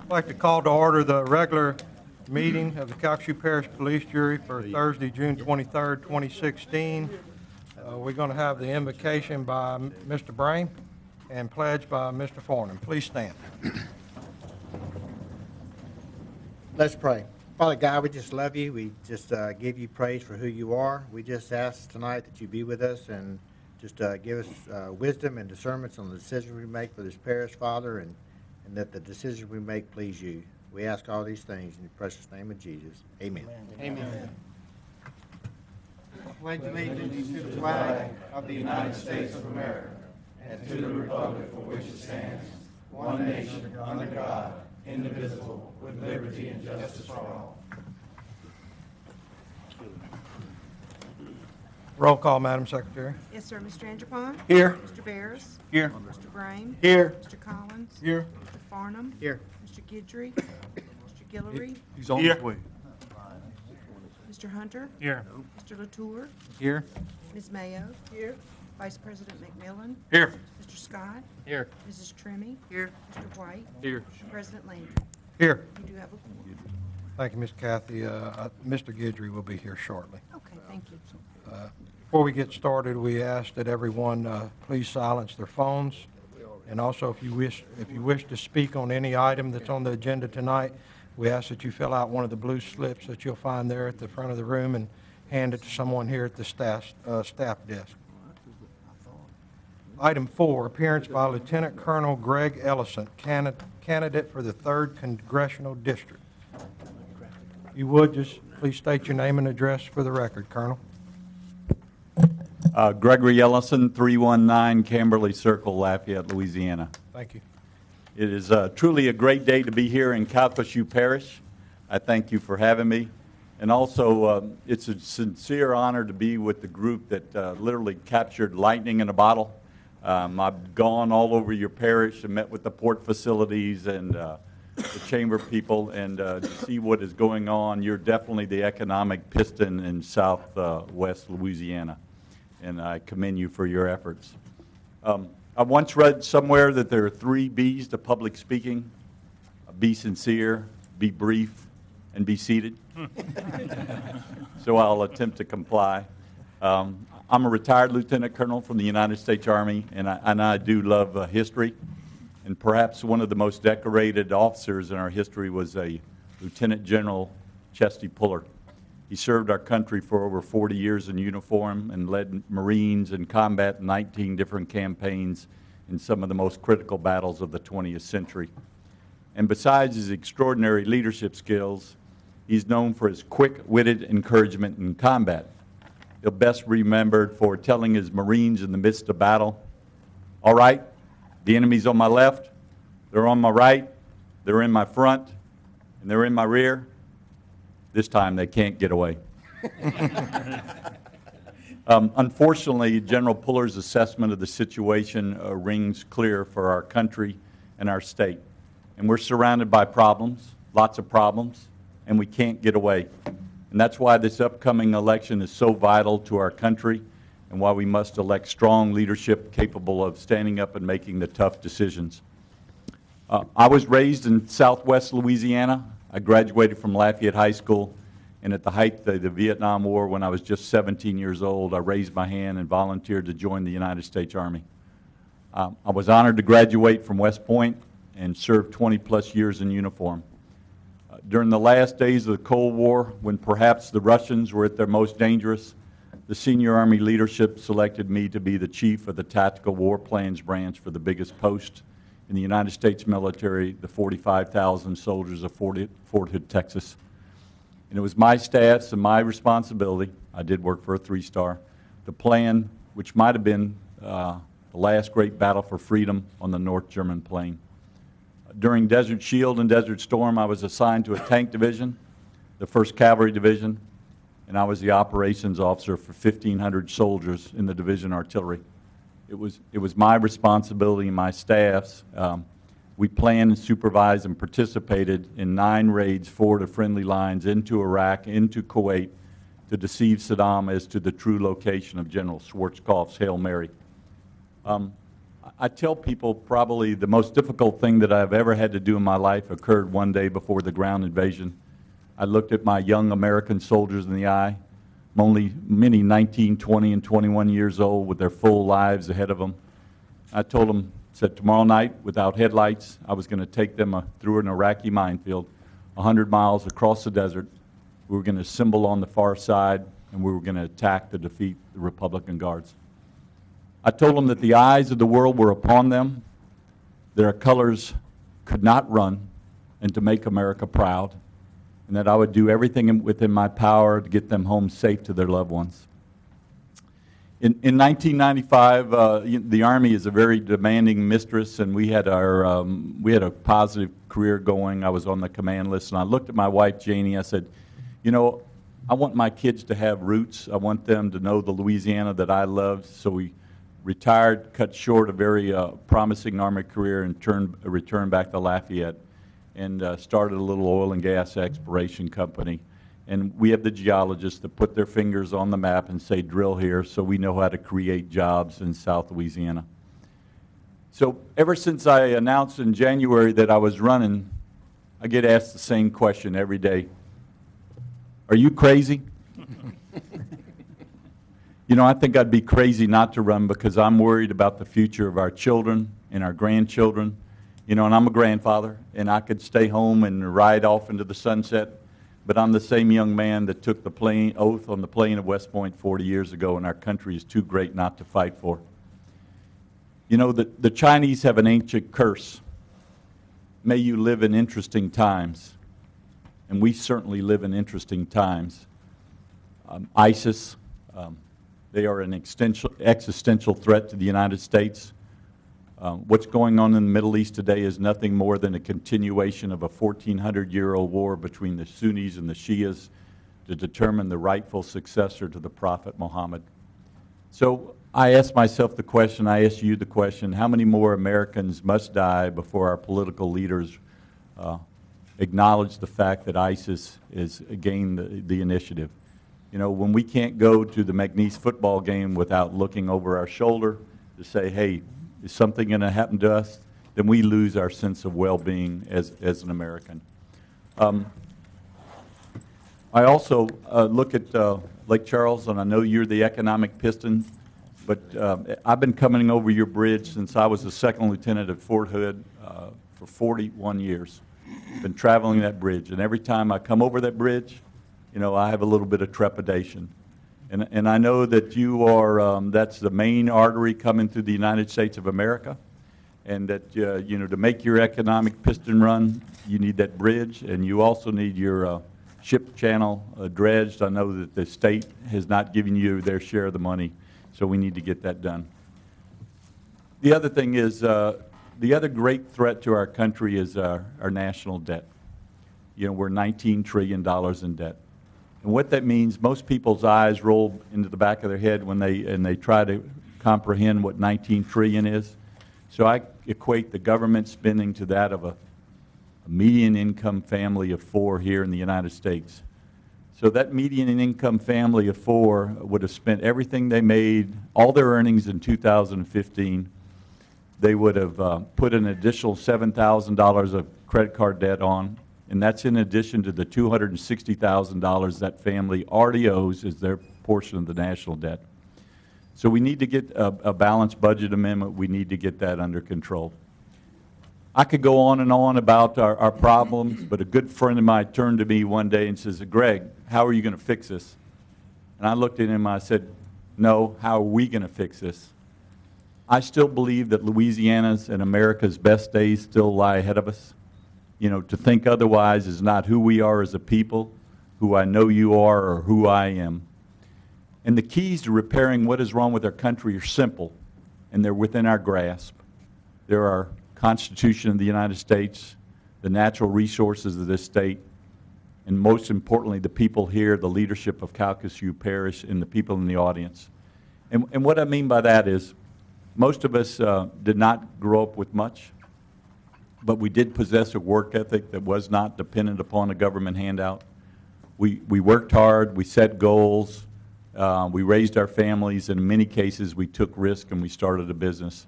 I'd like to call to order the regular meeting of the Calcasieu Parish Police Jury for Thursday, June 23rd, 2016. We're going to have the invocation by Mr. Brame and pledge by Mr. Fornham. Please stand. Let's pray. Father God, we just love you. We just give you praise for who you are. We just ask tonight that you be with us and just give us wisdom and discernments on the decisions we make for this parish, Father, and that the decisions we make please you. We ask all these things in the precious name of Jesus. Amen. Amen. I pledge allegiance to the flag of the United States of America and to the republic for which it stands, one nation, under God, indivisible, with liberty and justice for all. Roll call, Madam Secretary. Yes, sir. Mr. Anderpont? Here. Mr. Barris? Here. Mr. Brame? Here. Mr. Collins? Here. Mr. Farnham? Here. Mr. Guidry? Mr. Guillory? He's on his way. Mr. Hunter? Here. Mr. Latour? Here. Ms. Mayo? Here. Vice President McMillan? Here. Mr. Scott? Here. Mrs. Trimmy? Here. Mr. White? Here. President Landry? Here. You do have a quorum. Thank you, Ms. Kathy. Mr. Guidry will be here shortly. Okay, thank you. Before we get started, we ask that everyone please silence their phones. And also, if you wish to speak on any item that's on the agenda tonight, we ask that you fill out one of the blue slips that you'll find there at the front of the room and hand it to someone here at the staff desk. Item 4, appearance by Lieutenant Colonel Greg Ellison, candidate for the 3rd Congressional District. If you would, just please state your name and address for the record, Colonel. Gregory Ellison, 319 Camberley Circle, Lafayette, Louisiana. Thank you. It is truly a great day to be here in Calcasieu Parish. I thank you for having me. And also, it's a sincere honor to be with the group that literally captured lightning in a bottle. I've gone all over your parish and met with the port facilities and the chamber people and to see what is going on. You're definitely the economic piston in southwest Louisiana, and I commend you for your efforts. I once read somewhere that there are 3 B's to public speaking: be sincere, be brief, and be seated. So I'll attempt to comply. I'm a retired lieutenant colonel from the United States Army, and I do love history. And perhaps one of the most decorated officers in our history was a Lieutenant General Chesty Puller. He served our country for over 40 years in uniform and led Marines in combat in 19 different campaigns in some of the most critical battles of the 20th century. And besides his extraordinary leadership skills, he's known for his quick-witted encouragement in combat. He'll best be remembered for telling his Marines in the midst of battle, "All right, the enemy's on my left, they're on my right, they're in my front, and they're in my rear. This time they can't get away." Unfortunately, General Puller's assessment of the situation rings clear for our country and our state. And we're surrounded by problems, lots of problems, and we can't get away. And that's why this upcoming election is so vital to our country and why we must elect strong leadership capable of standing up and making the tough decisions. I was raised in southwest Louisiana. I graduated from Lafayette High School, and at the height of the Vietnam War, when I was just 17 years old, I raised my hand and volunteered to join the United States Army. I was honored to graduate from West Point and served 20-plus years in uniform. During the last days of the Cold War, when perhaps the Russians were at their most dangerous, the senior Army leadership selected me to be the chief of the Tactical War Plans branch for the biggest post in the United States military, the 45,000 soldiers of Fort Hood, Texas. And it was my staff's and my responsibility, I did work for a 3-star, to plan, which might have been the last great battle for freedom on the North German plain. During Desert Shield and Desert Storm, I was assigned to a tank division, the 1st Cavalry Division, and I was the operations officer for 1,500 soldiers in the division artillery. It was my responsibility and my staff's. We planned and supervised and participated in 9 raids forward of friendly lines into Iraq, into Kuwait, to deceive Saddam as to the true location of General Schwarzkopf's Hail Mary. I tell people probably the most difficult thing that I've ever had to do in my life occurred one day before the ground invasion. I looked at my young American soldiers in the eye, many 19, 20, and 21 years old with their full lives ahead of them. I told them, said tomorrow night, without headlights, I was going to take them through an Iraqi minefield, 100 miles across the desert. We were going to assemble on the far side, and we were going to attack to defeat the Republican Guards. I told them that the eyes of the world were upon them, their colors could not run, and to make America proud, and that I would do everything within my power to get them home safe to their loved ones. In 1995, the Army is a very demanding mistress, and we had a positive career going. I was on the command list, and I looked at my wife, Janie. I said, you know, I want my kids to have roots. I want them to know the Louisiana that I loved. So we retired, cut short a very promising Army career, and returned back to Lafayette and started a little oil and gas exploration company. And we have the geologists that put their fingers on the map and say, drill here, so we know how to create jobs in South Louisiana. So ever since I announced in January that I was running, I get asked the same question every day. Are you crazy? You know, I think I'd be crazy not to run because I'm worried about the future of our children and our grandchildren. You know, and I'm a grandfather, and I could stay home and ride off into the sunset. But I'm the same young man that took the oath on the plain of West Point 40 years ago, and our country is too great not to fight for. You know, the Chinese have an ancient curse. May you live in interesting times. And we certainly live in interesting times. ISIS, they are an existential threat to the United States. What's going on in the Middle East today is nothing more than a continuation of a 1,400-year-old war between the Sunnis and the Shias to determine the rightful successor to the Prophet Muhammad. So I ask myself the question, I ask you the question, how many more Americans must die before our political leaders acknowledge the fact that ISIS is gained the initiative? You know, when we can't go to the McNeese football game without looking over our shoulder to say, hey, is something going to happen to us, then we lose our sense of well-being as an American. I also look at Lake Charles, and I know you're the economic piston, but I've been coming over your bridge since I was a second lieutenant at Fort Hood for 41 years. Been traveling that bridge, and every time I come over that bridge, you know, I have a little bit of trepidation. And I know that you are, that's the main artery coming through the United States of America, and that, you know, to make your economic piston run, you need that bridge, and you also need your ship channel dredged. I know that the state has not given you their share of the money, so we need to get that done. The other thing is, the other great threat to our country is our national debt. You know, we're $19 trillion in debt. And what that means, most people's eyes roll into the back of their head when they try to comprehend what 19 trillion is. So I equate the government spending to that of a median income family of 4 here in the United States. So that median income family of 4 would have spent everything they made, all their earnings in 2015. They would have put an additional $7,000 of credit card debt on. And that's in addition to the $260,000 that family already owes as their portion of the national debt. So we need to get a balanced budget amendment. We need to get that under control. I could go on and on about our problems, but a good friend of mine turned to me one day and says, Greg, how are you going to fix this? And I looked at him and I said, no, how are we going to fix this? I still believe that Louisiana's and America's best days still lie ahead of us. You know, to think otherwise is not who we are as a people, who I know you are, or who I am. And the keys to repairing what is wrong with our country are simple, and they're within our grasp. There are our Constitution of the United States, the natural resources of this state, and most importantly, the people here, the leadership of Calcasieu Parish, and the people in the audience. And what I mean by that is, most of us did not grow up with much, but we did possess a work ethic that was not dependent upon a government handout. We worked hard, we set goals, we raised our families, and in many cases we took risk and we started a business.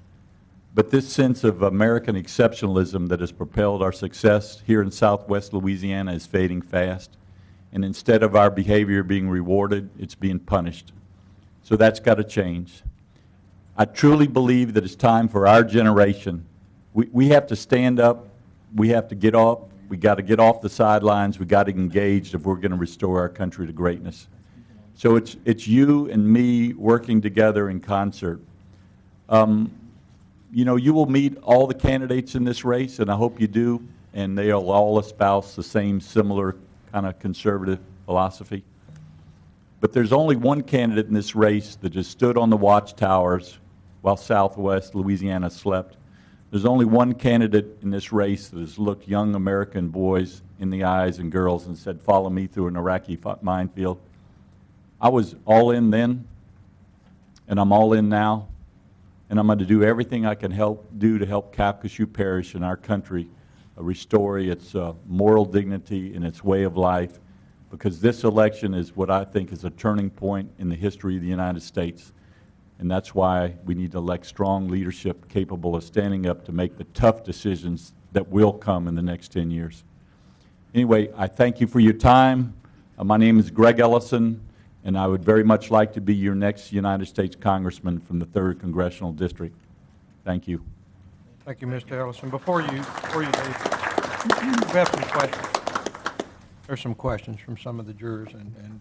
But this sense of American exceptionalism that has propelled our success here in Southwest Louisiana is fading fast. And instead of our behavior being rewarded, it's being punished. So that's got to change. I truly believe that it's time for our generation. We have to stand up. We have to get off. We got to get off the sidelines. We got to engage if we're going to restore our country to greatness. So it's you and me working together in concert. You know, you will meet all the candidates in this race, and I hope you do, and they'll all espouse the same similar kind of conservative philosophy. But there's only one candidate in this race that just stood on the watchtowers while Southwest Louisiana slept. There's only one candidate in this race that has looked young American boys in the eyes and girls and said, "Follow me through an Iraqi minefield." I was all in then, and I'm all in now, and I'm going to do everything I can do to help Calcasieu Parish and our country restore its moral dignity and its way of life, because this election is what I think is a turning point in the history of the United States. And that's why we need to elect strong leadership capable of standing up to make the tough decisions that will come in the next 10 years. Anyway, I thank you for your time. My name is Greg Ellison, and I would very much like to be your next United States Congressman from the 3rd Congressional District. Thank you. Thank you, Mr. Ellison. Before you leave, we have some questions. There's some questions from some of the jurors, and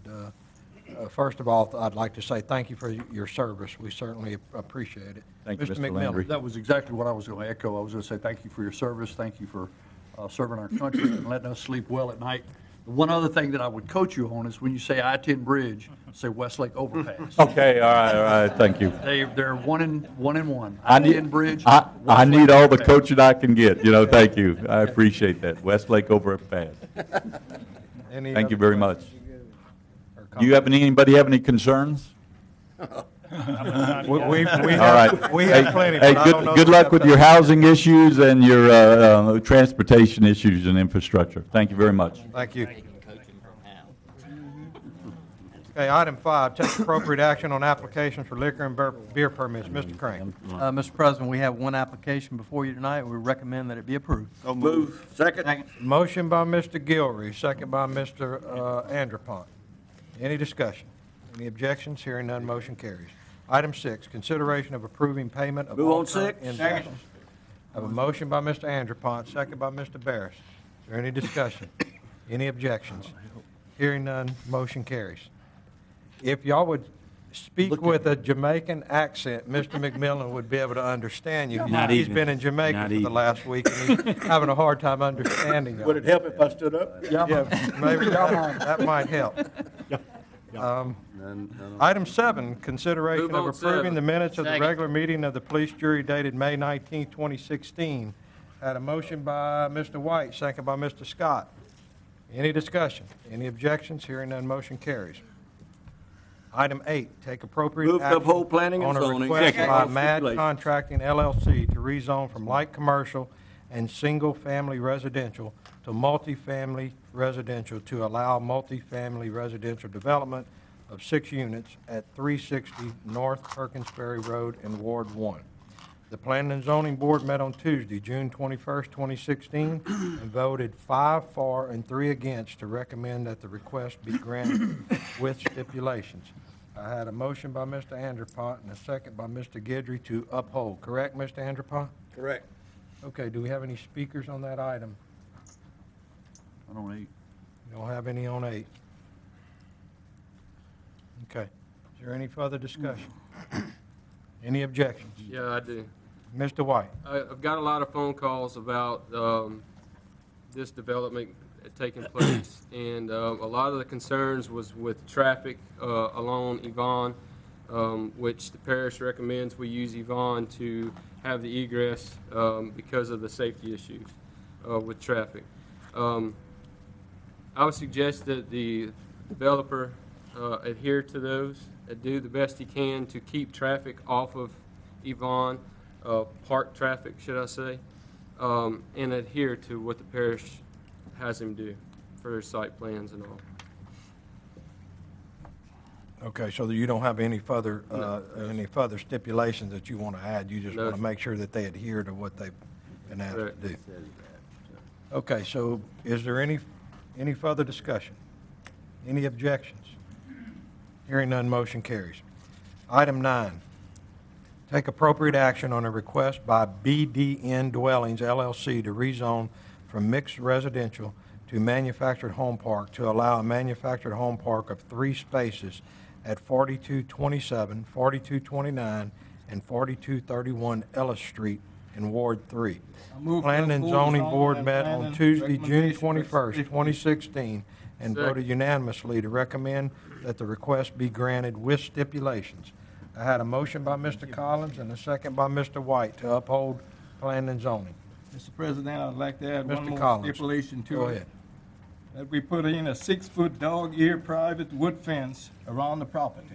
first of all, I'd like to say thank you for your service. We certainly appreciate it. Thank you, Mr. McMillan. Landry. That was exactly what I was going to echo. I was going to say thank you for your service. Thank you for serving our country and letting us sleep well at night. One other thing that I would coach you on is when you say I-10 Bridge, say Westlake Overpass. Okay, all right, thank you. They're one and one. I I-10 need, Bridge. I Westlake need all the Overpass. coaching I can get, you know, thank you. I appreciate that. Westlake Overpass. Any Thank you other very much. questions or Do you have anybody have any concerns? comments? We All right. have plenty, Hey, but I don't know good if luck we with have your time. housing issues and your transportation issues and infrastructure. Thank you very much. Thank you. Okay, item 5, take appropriate action on applications for liquor and beer permits. Mr. Crane. Mr. President, we have one application before you tonight. We recommend that it be approved. So move. Second. Motion by Mr. Gilrey, second by Mr. Anderpont. Any discussion? Any objections? Hearing none, motion carries. Item 6, consideration of approving payment of Move all on current 6. invoices. I have a motion by Mr. Anderpont, second by Mr. Barris. Is there any discussion? Any objections? Hearing none, motion carries. If y'all would speak with a Jamaican accent, Mr. McMillan would be able to understand you. Not He's even. been in Jamaica Not for the even. last week, and he's having a hard time understanding y'all. Would it help if I stood up? Yeah, maybe that might help. Item 7, consideration Move of on approving 7. the minutes of the Second. regular meeting of the police jury dated May 19, 2016. Had a motion by Mr. White, second by Mr. Scott. Any discussion? Any objections? Hearing none, motion carries. Item 8, take appropriate Move to action uphold planning and on a zoning. request Second. by All MAD stipulations. Contracting LLC to rezone from light commercial and single-family residential to multifamily residential to allow multifamily residential development of 6 units at 360 North Perkins Ferry Road in Ward 1. The Planning and Zoning Board met on Tuesday, June 21st, 2016, and voted 5 for and 3 against to recommend that the request be granted with stipulations. I had a motion by Mr. Anderpont and a second by Mr. Guidry to uphold. Correct, Mr. Anderpont? Correct. Okay, do we have any speakers on that item? I don't know. We don't have any on 8. Okay. Is there any further discussion? Any objections? Yeah, I do. Mr. White? I've got a lot of phone calls about this development taking place, and a lot of the concerns was with traffic along Yvonne, which the parish recommends we use Yvonne to have the egress because of the safety issues with traffic. I would suggest that the developer adhere to those, do the best he can to keep traffic off of Yvonne, park traffic, should I say, and adhere to what the parish has him do for their site plans and all. Okay, so you don't have any further stipulations that you want to add? You just No, want to sir. make sure that they adhere to what they've been asked Correct. to do? Okay, so is there any further discussion? Any objections? Hearing none, motion carries. Item 9, take appropriate action on a request by BDN Dwellings LLC to rezone from mixed residential to manufactured home park to allow a manufactured home park of 3 spaces at 4227, 4229, and 4231 Ellis Street in Ward 3. Planning and Zoning Board met on Tuesday, June 21st, 2016, and Second. voted unanimously to recommend that the request be granted with stipulations. I had a motion by Mr. Collins and a second by Mr. White to uphold planning and zoning. Mr. President, I'd like to add one Mr. more Collins. stipulation to it. Go ahead. That we put in a 6-foot dog-ear private wood fence around the property.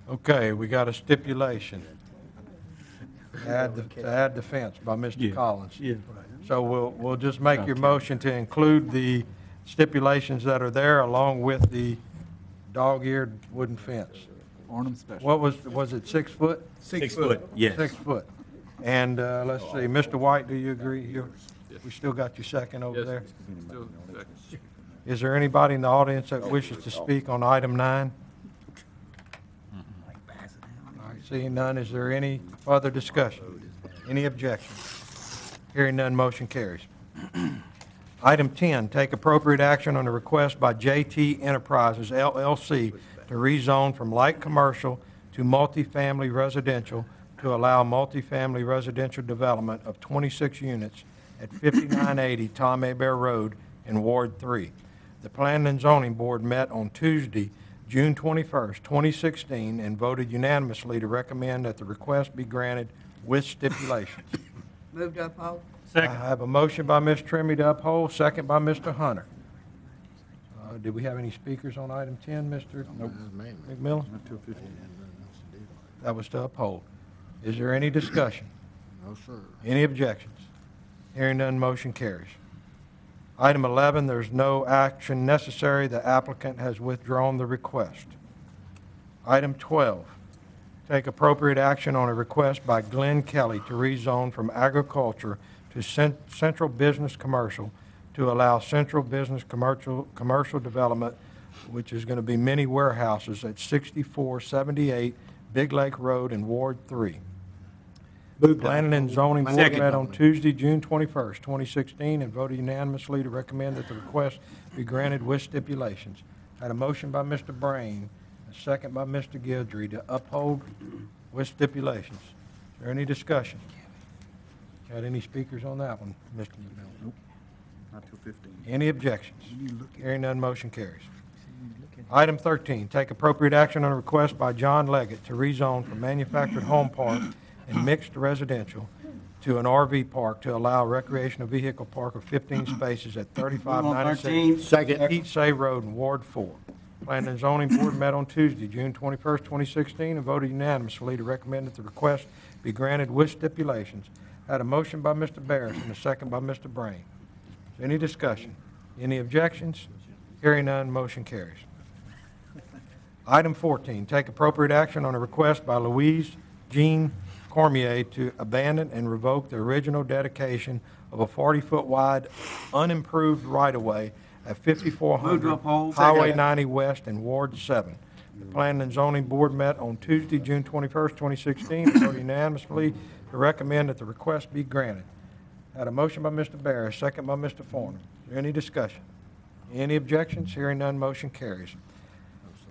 Okay, we got a stipulation. To add the fence by Mr. Collins. Yeah. So we'll just make your motion to include the stipulations that are there along with the dog-eared wooden fence. Ornament special. What was it 6 foot? 6 foot, yes. 6 foot. And let's see, Mr. White, do you agree? We still got your second over Yes, there? still second. Is there anybody in the audience that wishes to speak on item 9? All right, seeing none, is there any further discussion? Any objections? Hearing none, motion carries. Item 10, take appropriate action on a request by JT Enterprises LLC to rezone from light commercial to multifamily residential to allow multifamily residential development of 26 units at 5980 Tom Hebert Road in Ward 3. The Planning and Zoning Board met on Tuesday, June 21st, 2016, and voted unanimously to recommend that the request be granted with stipulations. Move to uphold. I have a motion by Ms. Trimmy to uphold, second by Mr. Hunter. Did we have any speakers on item 10, Mr. McMillan? That was to uphold. Is there any discussion? No, sir. Any objections? Hearing none, motion carries. Item 11, there's no action necessary. The applicant has withdrawn the request. Item 12, take appropriate action on a request by Glenn Kelly to rezone from agriculture to central business commercial to allow central business commercial development, which is going to be many warehouses at 6478 Big Lake Road in Ward 3. Planning and Zoning Board Second. met on Tuesday, June 21st, 2016, and voted unanimously to recommend that the request be granted with stipulations. Had a motion by Mr. Brain, a second by Mr. Guidry to uphold with stipulations. Is there any discussion? Got any speakers on that one, Mr. McMillan? Not till 15. Any objections? Hearing none, motion carries. Item 13, take appropriate action on a request by John Leggett to rezone from manufactured home park and mixed residential to an RV park to allow recreational vehicle park of 15 spaces at 3596 Second. East Say Road in Ward 4. Planning and Zoning Board met on Tuesday, June 21st, 2016, and voted unanimously to recommend that the request be granted with stipulations. Had a motion by Mr. Barris and a second by Mr. Brain. Any discussion? Any objections? Hearing none, motion carries. Item 14, take appropriate action on a request by Louise Jean Cormier to abandon and revoke the original dedication of a 40-foot wide unimproved right-of-way at 5400 Highway 90 West in Ward 7. The Planning and Zoning Board met on Tuesday, June 21st, 2016, and voted unanimously to recommend that the request be granted. Had a motion by Mr. Barris, second by Mr. Forner. Is there any discussion? Any objections? Hearing none, motion carries.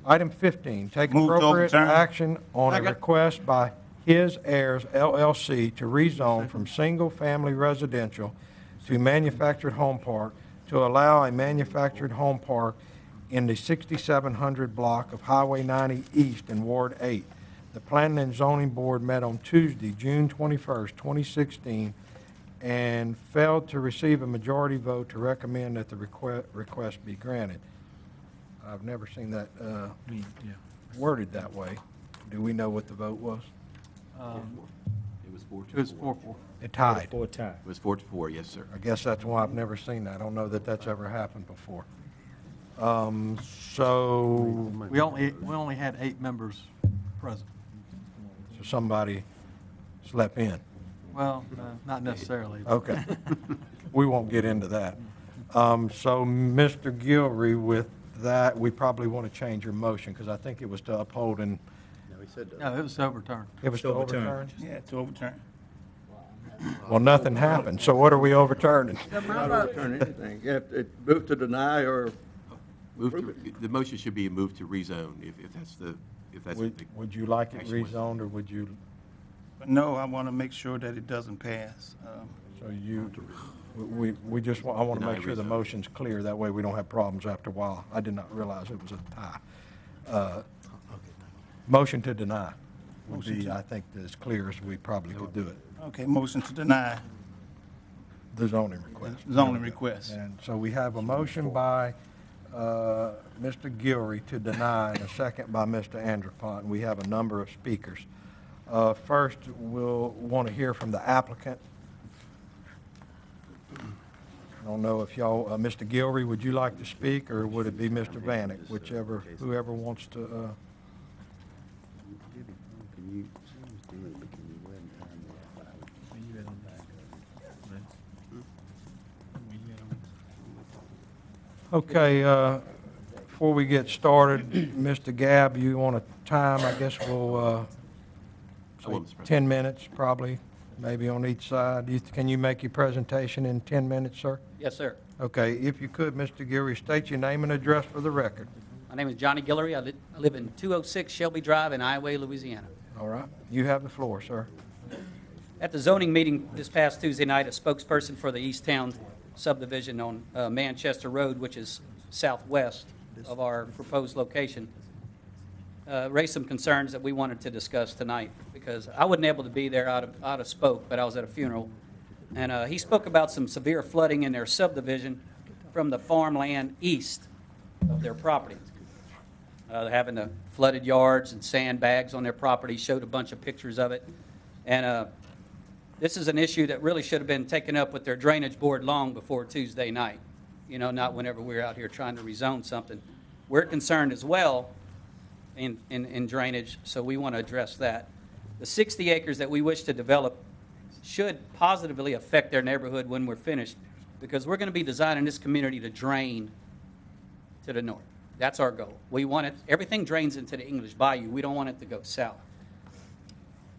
Item 15, take Move to appropriate overturn. action on a Second. request by His Heirs LLC to rezone from single-family residential to manufactured home park to allow a manufactured home park in the 6700 block of Highway 90 East in Ward 8. The Planning and Zoning Board met on Tuesday, June 21st, 2016, and failed to receive a majority vote to recommend that the request be granted. I've never seen that worded that way. Do we know what the vote was? It was 4 to 4. It was 4-4. It tied. It was 4 to 4, yes, sir. I guess that's why I've never seen that. I don't know that that's ever happened before. So We only had 8 members present. somebody slept in. Well, not necessarily. Okay. We won't get into that. So, Mr. Gilry, with that, we probably want to change your motion, because I think it was to uphold and, No, it was overturned. it was to overturn? Yeah, to overturn. Well, nothing happened, so what are we overturning? My vote, Overturn anything. Yeah, move to deny or Move to, the motion should be a move to rezone, if that's the, if that's what the. Would you like it action was. rezoned, or would you, no, I want to make sure that it doesn't pass. so you, we just, I want to Deny make sure the rezone. motion's clear, that way we don't have problems after a while. I did not realize it was a tie. Motion to deny would be, I think, as clear as we probably could do it, Okay, motion to deny the zoning request. zoning request. And so we have a motion by Mr. Gilry to deny, and a second by Mr. Anderpont. We have a number of speakers. First, we'll want to hear from the applicant. I don't know if y'all, Mr. Gilry, would you like to speak, or would it be Mr. Vanek, whichever, whoever wants to, Okay, before we get started, Mr. Gabb, you want a time? I guess we'll, I will, Mr. President. 10 minutes, probably, maybe on each side. Can you make your presentation in 10 minutes, sir? Yes, sir. Okay, if you could, Mr. Gilry, state your name and address for the record. My name is Johnny Guillory. I live in 206 Shelby Drive in Iowa, Louisiana. All right, you have the floor, sir. At the zoning meeting this past Tuesday night, a spokesperson for the East Town subdivision on Manchester Road, which is southwest of our proposed location, raised some concerns that we wanted to discuss tonight, because I wasn't able to be there out of Spoke, but I was at a funeral. And he spoke about some severe flooding in their subdivision from the farmland east of their property. They're having the flooded yards and sandbags on their property, showed a bunch of pictures of it. And this is an issue that really should have been taken up with their drainage board long before Tuesday night, you know, not whenever we're out here trying to rezone something. We're concerned as well in drainage, so we want to address that. The 60 acres that we wish to develop should positively affect their neighborhood when we're finished, because we're going to be designing this community to drain to the north. That's our goal. We want it, everything drains into the English Bayou. We don't want it to go south.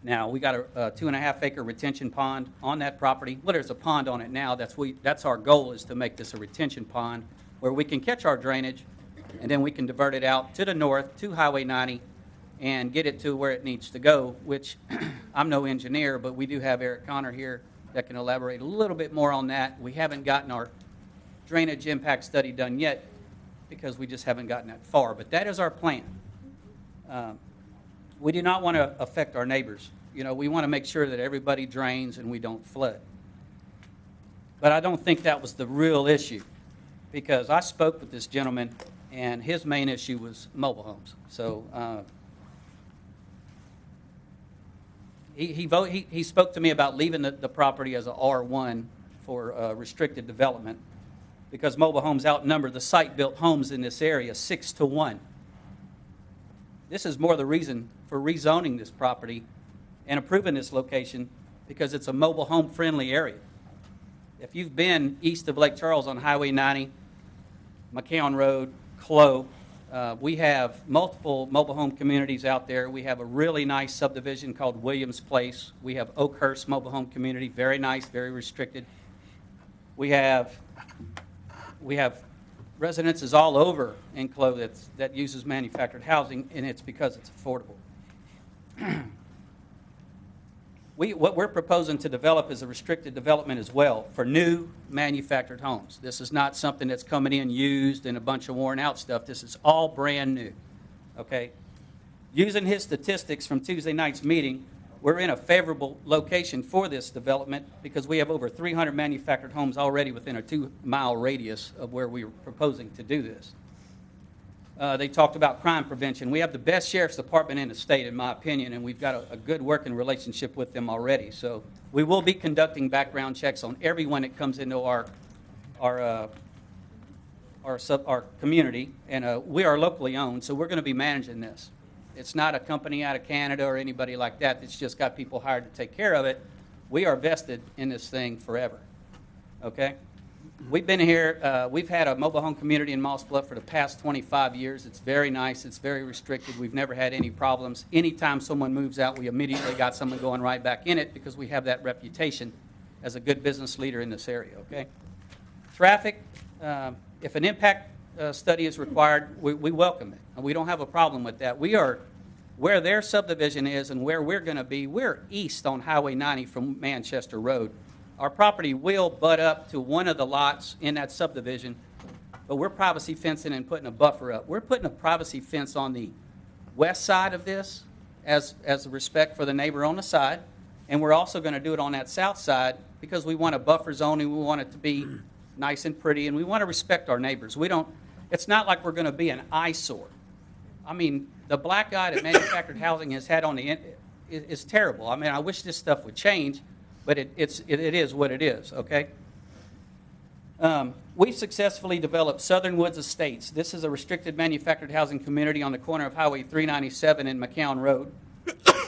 Now, we got a 2.5 acre retention pond on that property. Well, there's a pond on it now. That's our goal, is to make this a retention pond where we can catch our drainage, and then we can divert it out to the north, to Highway 90, and get it to where it needs to go, which I'm no engineer, but we do have Eric Connor here that can elaborate a little bit more on that. We haven't gotten our drainage impact study done yet, because we just haven't gotten that far, but that is our plan. We do not want to affect our neighbors. You know, we want to make sure that everybody drains and we don't flood. But I don't think that was the real issue, because I spoke with this gentleman, and his main issue was mobile homes. So he spoke to me about leaving the property as a R1 for restricted development, because mobile homes outnumber the site-built homes in this area 6-to-1. This is more the reason for rezoning this property and approving this location, because it's a mobile home friendly area. If you've been east of Lake Charles on Highway 90, McCown Road, Clough, we have multiple mobile home communities out there. We have a really nice subdivision called Williams Place. We have Oakhurst Mobile Home Community, very nice, very restricted. We have residences all over in Clough that uses manufactured housing, and it's because it's affordable. What we're proposing to develop is a restricted development as well for new manufactured homes. This is not something that's coming in used and a bunch of worn out stuff. This is all brand new, okay? Using his statistics from Tuesday night's meeting, we're in a favorable location for this development, because we have over 300 manufactured homes already within a 2-mile radius of where we're proposing to do this. They talked about crime prevention. We have the best sheriff's department in the state, in my opinion, and we've got a good working relationship with them already. So we will be conducting background checks on everyone that comes into our our community, and we are locally owned, so we're going to be managing this. It's not a company out of Canada or anybody like that that's just got people hired to take care of it. We are vested in this thing forever, okay? We've been here, we've had a mobile home community in Moss Bluff for the past 25 years. It's very nice. It's very restricted. We've never had any problems. Anytime someone moves out, we immediately got someone going right back in it because we have that reputation as a good business leader in this area, okay? Traffic, if an impact study is required, we welcome it. And we don't have a problem with that. We are, where their subdivision is and where we're going to be, we're east on Highway 90 from Manchester Road. Our property will butt up to one of the lots in that subdivision, but we're privacy fencing and putting a buffer up. We're putting a privacy fence on the west side of this as a respect for the neighbor on the side, and we're also going to do it on that south side because we want a buffer zone and we want it to be nice and pretty, and we want to respect our neighbors. It's not like we're going to be an eyesore. I mean, the black eye that manufactured housing has had on the is terrible. I mean, I wish this stuff would change, but it is what it is, okay? We've successfully developed Southern Woods Estates. This is a restricted manufactured housing community on the corner of Highway 397 and McCown Road.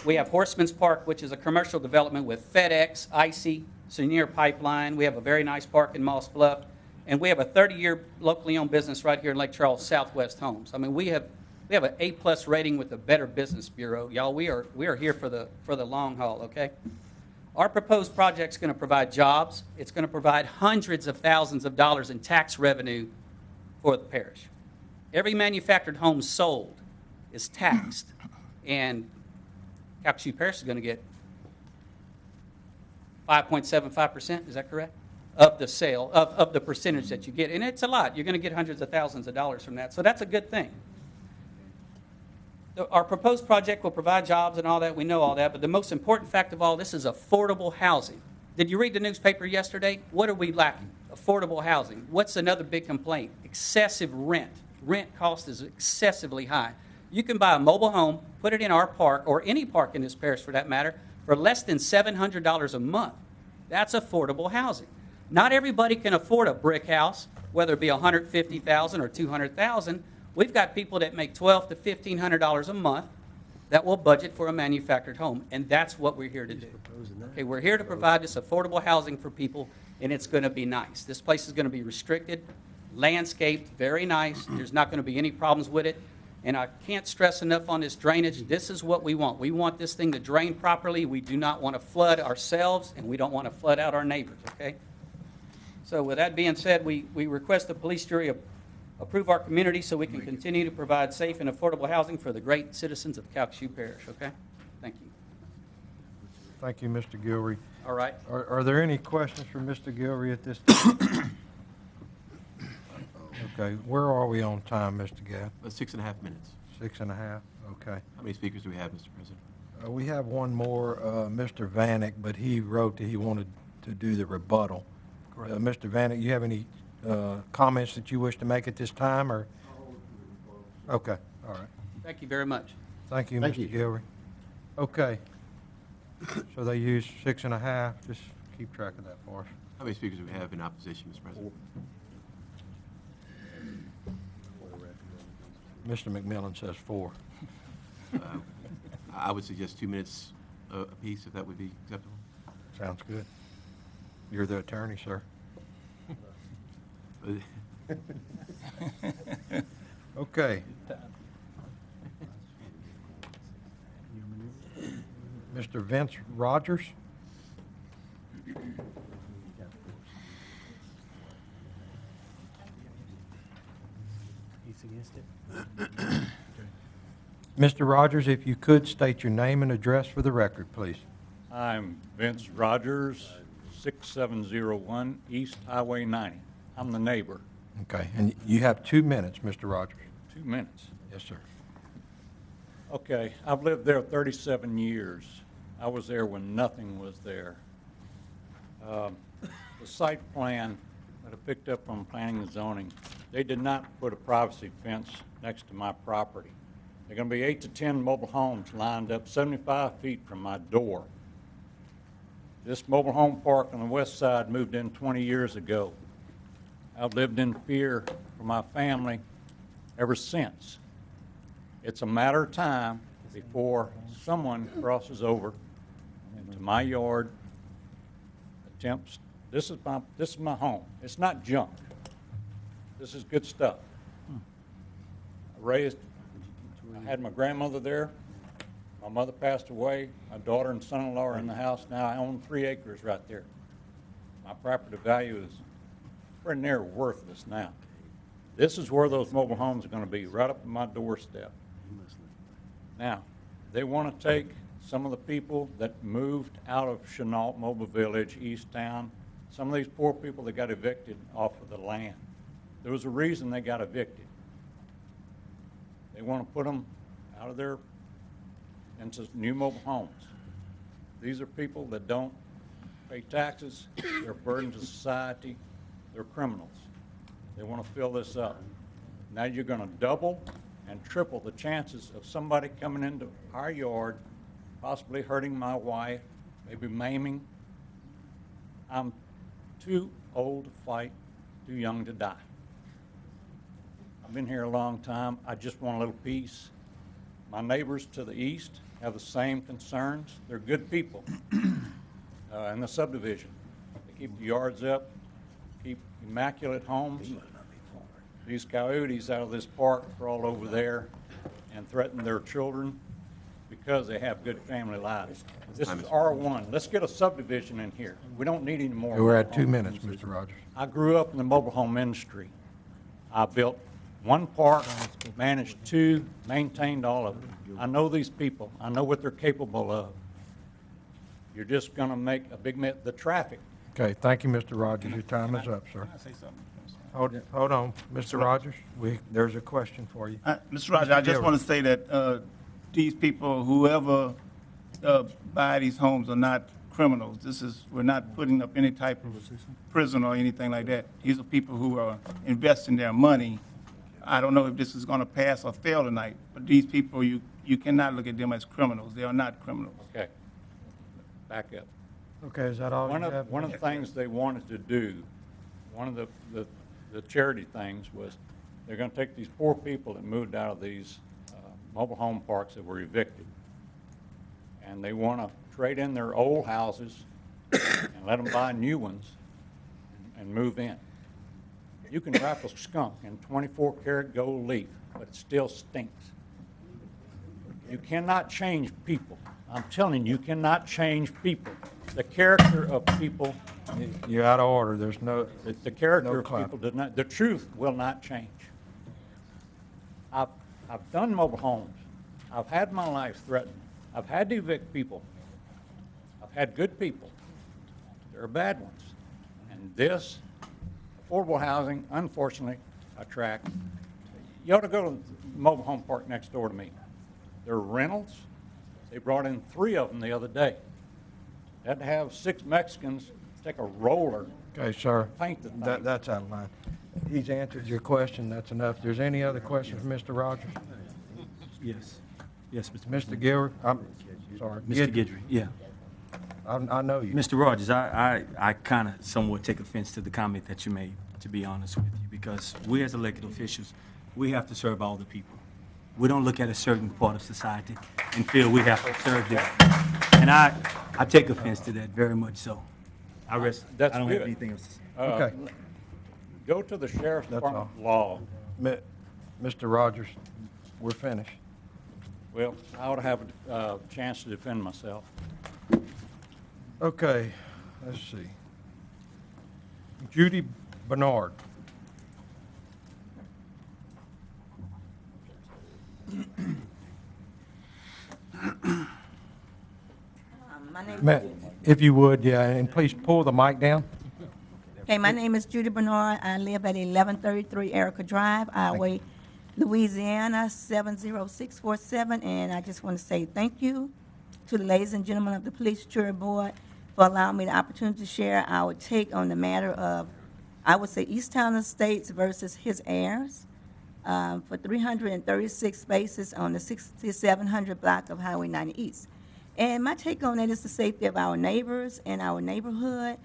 We have Horseman's Park, which is a commercial development with FedEx, Icy, Senior Pipeline. We have a very nice park in Moss Bluff. And we have a 30-year locally owned business right here in Lake Charles, Southwest Homes. I mean, we have an A+ rating with the Better Business Bureau. Y'all, we are here for the long haul, okay? Our proposed project is going to provide jobs. It's going to provide hundreds of thousands of dollars in tax revenue for the parish. Every manufactured home sold is taxed, and Calcasieu Parish is going to get 5.75%, is that correct? Of the sale, of the percentage that you get. And it's a lot. You're going to get hundreds of thousands of dollars from that, so that's a good thing. Our proposed project will provide jobs and all that. We know all that. But the most important fact of all this is affordable housing. Did you read the newspaper yesterday? What are we lacking? Affordable housing. What's another big complaint? Excessive rent. Rent cost is excessively high. You can buy a mobile home, put it in our park, or any park in this parish for that matter, for less than $700 a month. That's affordable housing. Not everybody can afford a brick house, whether it be $150,000 or $200,000. We've got people that make $1,200 to $1,500 a month that will budget for a manufactured home, and that's what we're here to do. Okay, we're here to provide this affordable housing for people, and it's going to be nice. This place is going to be restricted, landscaped, very nice. There's not going to be any problems with it, and I can't stress enough on this drainage. This is what we want. We want this thing to drain properly. We do not want to flood ourselves, and we don't want to flood out our neighbors, okay? So with that being said, we request the police jury approve our community so we can continue to provide safe and affordable housing for the great citizens of Calcasieu Parish, okay? Thank you. Thank you, Mr. Gilreath. All right. Are there any questions for Mr. Gilreath at this time? Okay, where are we on time, Mr. Gath? 6.5 minutes. 6.5, okay. How many speakers do we have, Mr. President? We have one more, Mr. Vanek, but he wrote that he wanted to do the rebuttal. Mr. Vanek, you have any comments that you wish to make at this time, or? Okay, all right. Thank you very much. Thank you, Mr. Gilreath. Okay. So they used 6.5. Just keep track of that for us. How many speakers do we have in opposition, Mr. President? Mr. McMillan says 4. I would suggest 2 minutes apiece, if that would be acceptable. Sounds good. You're the attorney, sir. Okay. Mr. Vince Rogers? Mr. Rogers, if you could state your name and address for the record, please. I'm Vince Rogers, 6701 East Highway 90. I'm the neighbor. Okay, and you have 2 minutes, Mr. Rogers. 2 minutes. Yes, sir. Okay, I've lived there 37 years. I was there when nothing was there. The site plan that I picked up from planning and zoning, they did not put a privacy fence next to my property. There are going to be 8 to 10 mobile homes lined up 75 feet from my door. This mobile home park on the west side moved in 20 years ago. I've lived in fear for my family ever since. It's a matter of time before someone crosses over into my yard, attempts, this is my home. It's not junk. This is good stuff. I had my grandmother there. My mother passed away. My daughter and son-in-law are in the house now. I own 3 acres right there. My property value is pretty near worthless now. This is where those mobile homes are going to be, right up at my doorstep. Now, they want to take some of the people that moved out of Chenault Mobile Village, East Town, some of these poor people that got evicted off of the land. There was a reason they got evicted. They want to put them out of their, into new mobile homes. These are people that don't pay taxes, they're a burden to society, they're criminals. They want to fill this up. Now you're going to double and triple the chances of somebody coming into our yard, possibly hurting my wife, maybe maiming. I'm too old to fight, too young to die. I've been here a long time. I just want a little peace. My neighbors to the east have the same concerns. They're good people in the subdivision. They keep the yards up, keep immaculate homes. These coyotes out of this park crawl over there and threaten their children because they have good family lives. This is R1. Let's get a subdivision in here. We don't need any more. We're at 2 minutes, Mr. Rogers. I grew up in the mobile home industry. I built 1 park, managed 2, maintained all of them. I know these people. I know what they're capable of. You're just going to make a big mess. The traffic. Okay, thank you, Mr. Rogers. Your time is up, sir. Can I say something? Hold on, Mr. Rogers. There's a question for you. Mr. Rogers, I just want to say that these people, whoever buy these homes, are not criminals. We're not putting up any type of prison or anything like that. These are people who are investing their money. I don't know if this is going to pass or fail tonight, but these people, you cannot look at them as criminals. They are not criminals. Okay. Back up. Okay, is that all you have? One of the things they wanted to do, one of the charity things was they're going to take these poor people that moved out of these mobile home parks that were evicted, and they want to trade in their old houses and let them buy new ones and move in. You can wrap a skunk in 24-karat gold leaf, but it still stinks. You cannot change people. I'm telling you, you cannot change people. The character of people. You're out of order. There's no. The character no of clap. people does not. The truth will not change. I've done mobile homes. I've had my life threatened. I've had to evict people. I've had good people. There are bad ones. And this affordable housing, unfortunately, attracts. You ought to go to the mobile home park next door to me. They're rentals. They brought in 3 of them the other day. They had to have 6 Mexicans take a roller. Okay, sir. Paint the thing. That's out of line. He's answered your question. That's enough. There's any other questions for Mr. Rogers? Yes. Yes, Mr. Mr. Gilbert, I'm sorry. Mr. Guidry, yeah. I know you. Mr. Rogers, I kind of somewhat take offense to the comment that you made, to be honest with you, because we as elected officials, we have to serve all the people. We don't look at a certain part of society and feel we have to serve them. And I take offense to that very much so. I don't have anything else to say. Okay. Go to the sheriff's That's department law. Mr. Rogers, we're finished. Well, I ought to have a chance to defend myself. Okay, let's see. Judy Bernard. If you would, yeah, and please pull the mic down. Okay, my name is Judy Bernard. I live at 1133 Erica Drive, Iowa, Louisiana, 70647. And I just want to say thank you to the ladies and gentlemen of the Police Jury Board for allowing me the opportunity to share our take on the matter of, I would say, East Town Estates versus his heirs for 336 spaces on the 6700 block of Highway 90 East. And my take on that is the safety of our neighbors and our neighborhood.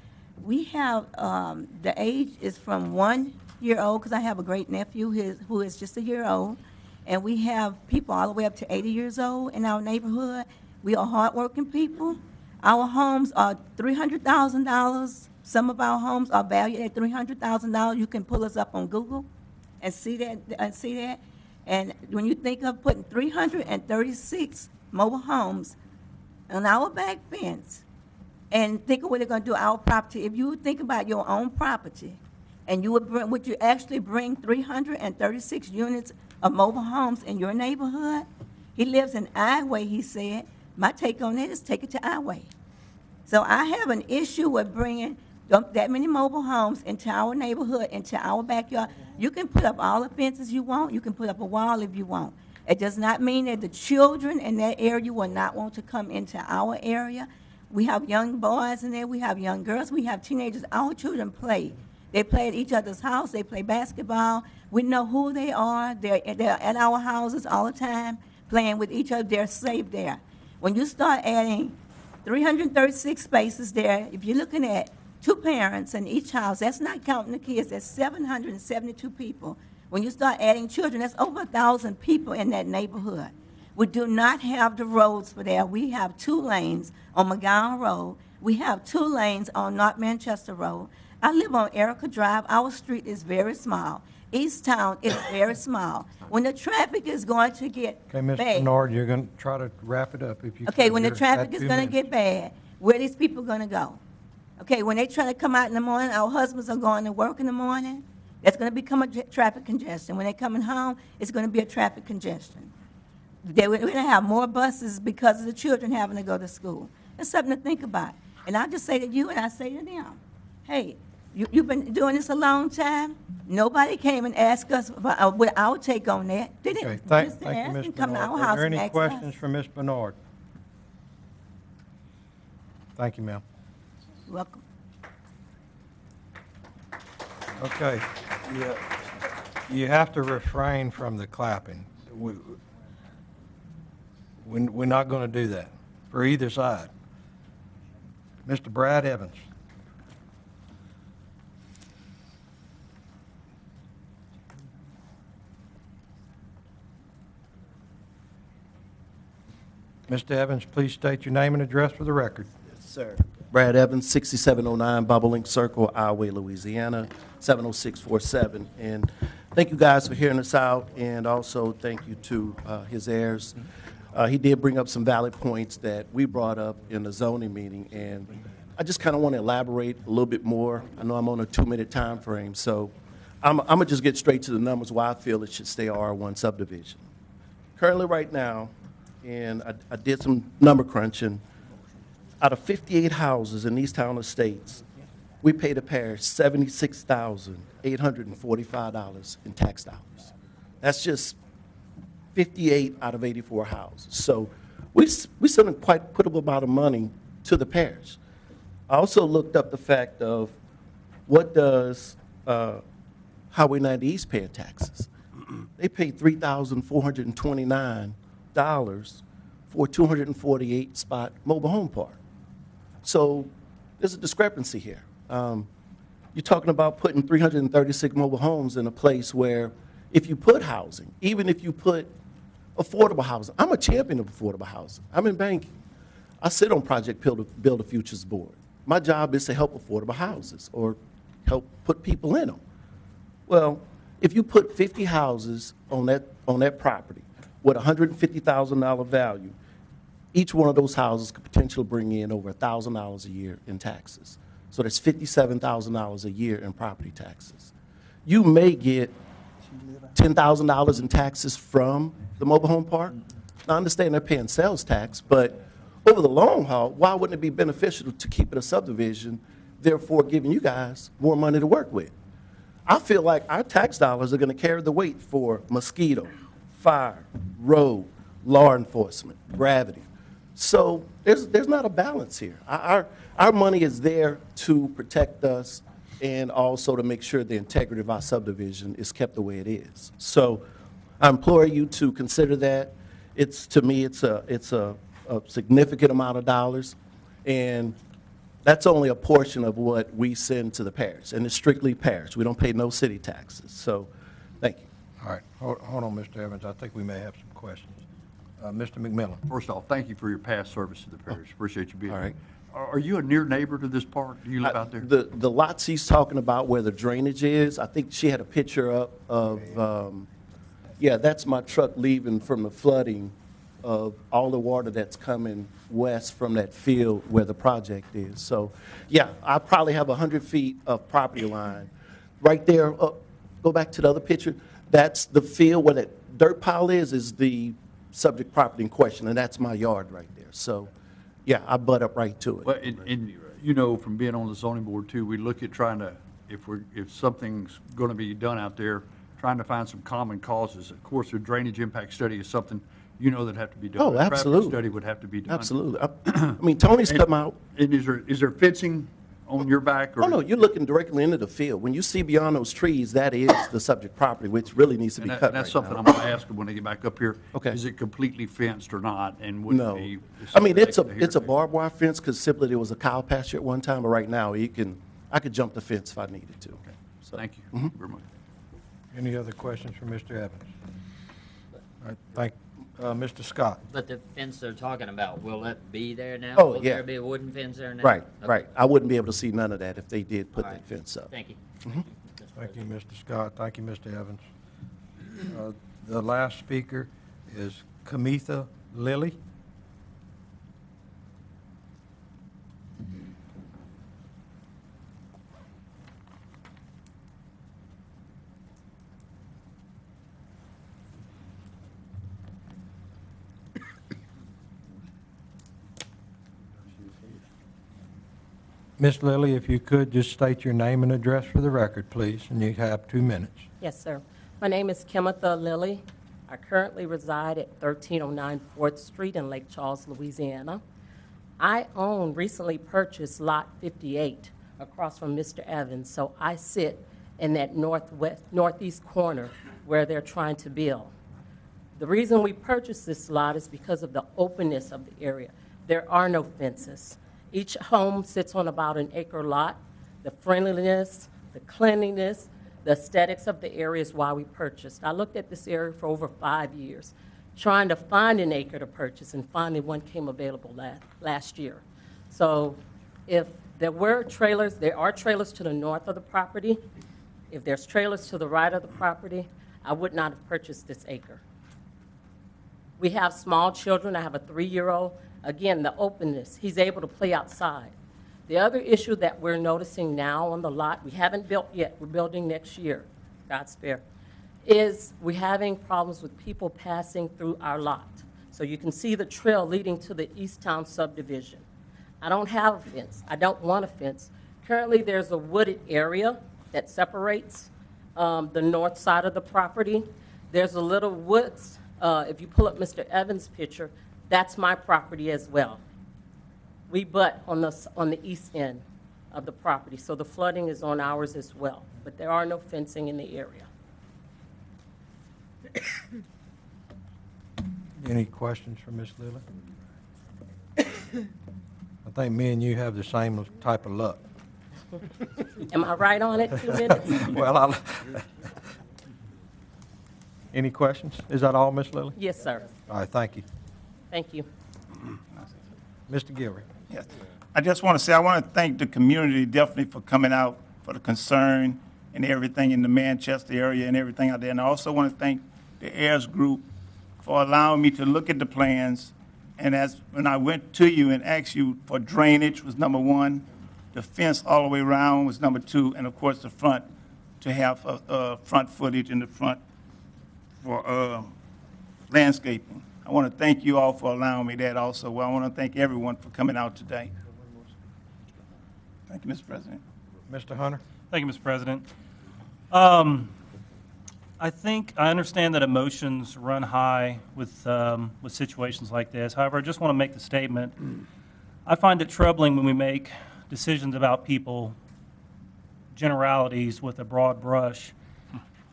We have, the age is from 1 year old, because I have a great nephew who is just a year old, and we have people all the way up to 80 years old in our neighborhood. We are hardworking people. Our homes are $300,000. Some of our homes are valued at $300,000. You can pull us up on Google and see that. And when you think of putting 336 mobile homes on our back fence, and think of what they're going to do to our property. If you think about your own property, and would you actually bring 336 units of mobile homes in your neighborhood? He lives in Iway, he said. My take on it is take it to Iway. So I have an issue with bringing that many mobile homes into our neighborhood, into our backyard. You can put up all the fences you want. You can put up a wall if you want. It does not mean that the children in that area will not want to come into our area. We have young boys in there. We have young girls. We have teenagers. Our children play. They play at each other's house. They play basketball. We know who they are. They're at our houses all the time, playing with each other. They're safe there. When you start adding 336 spaces there, if you're looking at 2 parents in each house, that's not counting the kids. That's 772 people. When you start adding children, that's over 1,000 people in that neighborhood. We do not have the roads for that. We have 2 lanes on McGowan Road. We have 2 lanes on North Manchester Road. I live on Erica Drive. Our street is very small. East Town is very small. When the traffic is going to get Okay, Ms. bad. Bernard, you're going to try to wrap it up if you Okay, could. when the You're traffic at is 2 going to minutes. get bad, where are these people going to go? Okay, when they try to come out in the morning, our husbands are going to work in the morning. That's going to become a traffic congestion. When they're coming home, it's going to be a traffic congestion. We're going to have more buses because of the children having to go to school. That's something to think about. And I just say to you and I say to them, hey, you've been doing this a long time. Nobody came and asked us what our take on that. They didn't. Okay, thank Just you, ask Ms. and come to Bernard. our Are house there and any ask questions us. for Ms. Bernard? Thank you, ma'am. You're welcome. Okay. You have to refrain from the clapping. We're not going to do that for either side. Mr. Brad Evans. Mr. Evans, please state your name and address for the record. Yes, sir. Brad Evans, 6709 Bobolink Circle, Iowa, Louisiana, 70647. And thank you guys for hearing us out, and also thank you to his heirs. He did bring up some valid points that we brought up in the zoning meeting, and I just kind of want to elaborate a little bit more. I know I'm on a 2-minute time frame, so I'm going to just get straight to the numbers why I feel it should stay a R1 subdivision. Currently, right now, and I did some number crunching, out of 58 houses in these town estates, we pay the parish $76,845 in tax dollars. That's just 58 out of 84 houses. So we send a quite putable amount of money to the parish. I also looked up the fact of what does Highway 90 East pay in taxes. They pay $3,429 for a 248-spot mobile home park. So there's a discrepancy here. You're talking about putting 336 mobile homes in a place where if you put housing, even if you put affordable housing, I'm a champion of affordable housing. I'm in banking. I sit on Project Build a Futures Board. My job is to help affordable houses or help put people in them. Well, if you put 50 houses on that property with $150,000 value, each one of those houses could potentially bring in over $1,000 a year in taxes. So that's $57,000 a year in property taxes. You may get $10,000 in taxes from the mobile home park. Now, I understand they're paying sales tax, but over the long haul, why wouldn't it be beneficial to keep it a subdivision, therefore giving you guys more money to work with? I feel like our tax dollars are going to carry the weight for mosquito, fire, road, law enforcement, gravity. So there's not a balance here. Our money is there to protect us and also to make sure the integrity of our subdivision is kept the way it is. So I implore you to consider that. To me, it's a significant amount of dollars. And That's only a portion of what we send to the parish, and it's strictly parish. We don't pay no city taxes. So, thank you. All right, hold on, Mr. Evans. I think we may have some questions. Mr. McMillan. First off, thank you for your past service to the parish. Appreciate you being All here. right. Are you a near neighbor to this park? Do you live out there? The lots he's talking about where the drainage is, I think she had a picture up of, yeah, that's my truck leaving from the flooding of all the water that's coming west from that field where the project is. So, yeah, I probably have 100 feet of property line. Right there, go back to the other picture, that's the field where that dirt pile is the subject property in question, and that's my yard right there. So, yeah, I butt up right to it. Well, and you know, from being on the zoning board too, we look at trying to, if something's going to be done out there, trying to find some common causes. Of course, a drainage impact study is something that have to be done. Oh, A absolutely. traffic study would have to be done. Absolutely. I mean, Tony's come out. And is there fencing on your back? Or? Oh, no, you're looking directly into the field. When you see beyond those trees, that is the subject property, which really needs to be cut That's right something now. I'm going to ask them when they get back up here. Okay. Is it completely fenced or not? And would No. it be? I mean, it's something a barbed wire fence because simply there was a cow pasture at one time, but right now I could jump the fence if I needed to. Okay. So, Thank you very much. Any other questions for Mr. Evans? All right, thank, Mr. Scott. But the fence they're talking about, will that be there now? Oh, Will yeah. there be a wooden fence there now? Right, Okay. right. I wouldn't be able to see none of that if they did put All that right. fence up. Thank you. Thank you, Mr. Scott. Thank you, Mr. Evans. The last speaker is Kamitha Lilly. Ms. Lilly, if you could just state your name and address for the record, please, and you have 2 minutes. Yes, sir. My name is Kimitha Lilly. I currently reside at 1309 4th Street in Lake Charles, Louisiana. I recently purchased Lot 58 across from Mr. Evans, so I sit in that northeast corner where they're trying to build. The reason we purchased this lot is because of the openness of the area. There are no fences. Each home sits on about an acre lot. The friendliness, the cleanliness, the aesthetics of the area is why we purchased. I looked at this area for over 5 years, trying to find an acre to purchase, and finally one came available last year. So if there were trailers, there are trailers to the north of the property. If there's trailers to the right of the property, I would not have purchased this acre. We have small children. I have a 3-year-old. Again, the openness, he's able to play outside. The other issue that we're noticing now on the lot, we haven't built yet, we're building next year, God spare, is we're having problems with people passing through our lot. So you can see the trail leading to the Easttown subdivision. I don't have a fence. I don't want a fence. Currently, there's a wooded area that separates the north side of the property. There's a little woods. If you pull up Mr. Evans' picture, that's my property as well. We butt on the east end of the property, so the flooding is on ours as well. But there are no fencing in the area. Any questions for Ms. Lilly? I think me and you have the same type of luck. Am I right on it, 2 minutes? Well, any questions? Is that all, Ms. Lilly? Yes, sir. All right, thank you. Thank you. Mr. Gilry. Yes. I just want to say, I want to thank the community definitely for coming out, for the concern and everything in the Manchester area and everything out there. And I also want to thank the Ayers Group for allowing me to look at the plans. And when I went to you and asked you for drainage was number 1, the fence all the way around was number 2, and of course the front, to have front footage in the front for landscaping. I want to thank you all for allowing me that also. Well, I want to thank everyone for coming out today. Thank you, Mr. President. Mr. Hunter. Thank you, Mr. President. I understand that emotions run high with situations like this. However, I just want to make the statement. I find it troubling when we make decisions about people, generalities with a broad brush.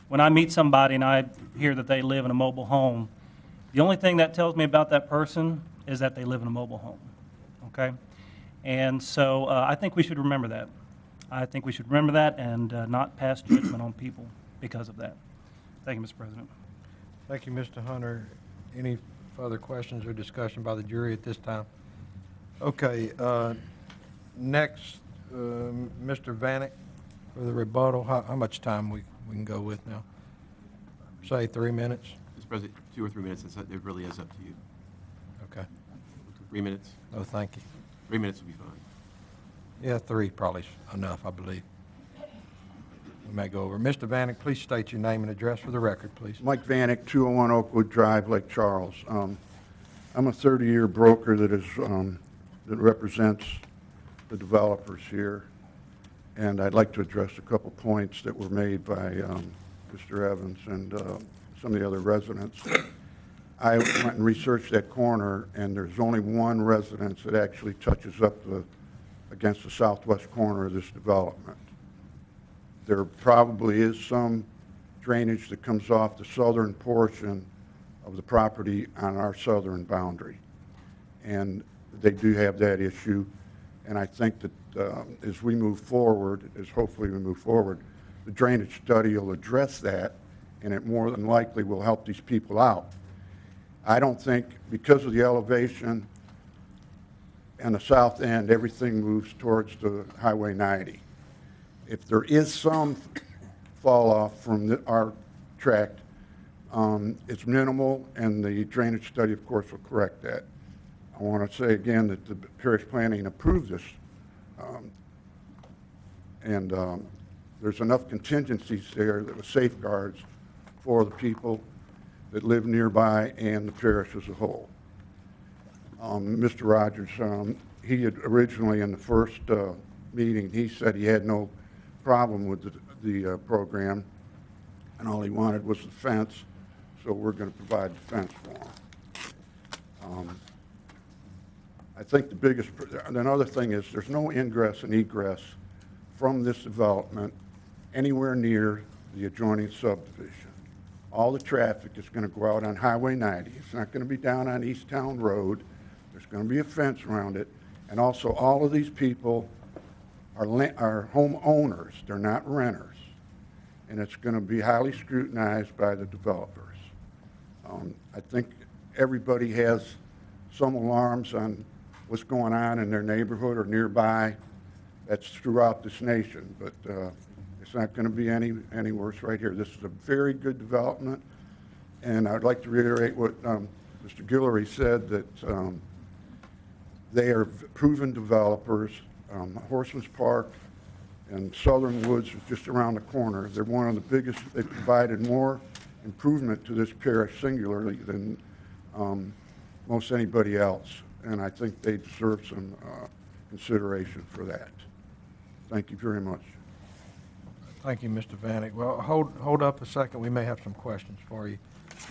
When I meet somebody and I hear that they live in a mobile home, the only thing that tells me about that person is that they live in a mobile home, okay? And so I think we should remember that. I think we should remember that and not pass judgment on people because of that. Thank you, Mr. President. Thank you, Mr. Hunter. Any further questions or discussion by the jury at this time? Okay, next, Mr. Vanek for the rebuttal. How much time we can go with now? Say 3 minutes? Mr. President, 2 or 3 minutes, it really is up to you. Okay. 3 minutes? Oh, thank you. 3 minutes will be fine. Yeah, 3 probably is enough, I believe. We may go over. Mr. Vanek, please state your name and address for the record, please. Mike Vanek, 201 Oakwood Drive, Lake Charles. I'm a 30-year broker that represents the developers here, and I'd like to address a couple points that were made by Mr. Evans and some of the other residents. I went and researched that corner, and there's only one residence that actually touches up against the southwest corner of this development. There probably is some drainage that comes off the southern portion of the property on our southern boundary. And they do have that issue. And I think that as we move forward, hopefully we move forward, the drainage study will address that, and it more than likely will help these people out. I don't think, because of the elevation and the south end, everything moves towards the Highway 90. If there is some fall off from our tract, it's minimal, and the drainage study, of course, will correct that. I want to say again that the parish planning approved this, and there's enough contingencies there that were safeguards for the people that live nearby and the parish as a whole. Mr. Rogers, he had originally in the first meeting, he said he had no problem with the program, and all he wanted was the fence, so we're going to provide the fence for him. I think the biggest, another thing is there's no ingress and egress from this development anywhere near the adjoining subdivision. All the traffic is going to go out on Highway 90. It's not going to be down on East Town Road. There's going to be a fence around it. And also, all of these people are homeowners. They're not renters. And it's going to be highly scrutinized by the developers. I think everybody has some alarms on what's going on in their neighborhood or nearby. That's throughout this nation, but it's not going to be any worse right here. This is a very good development, and I'd like to reiterate what Mr. Guillory said, that they are proven developers. Horseman's Park and Southern Woods is just around the corner. They're one of the biggest. They provided more improvement to this parish singularly than most anybody else, and I think they deserve some consideration for that. Thank you very much. Thank you, Mr. Vanek. Well, hold up a second. We may have some questions for you.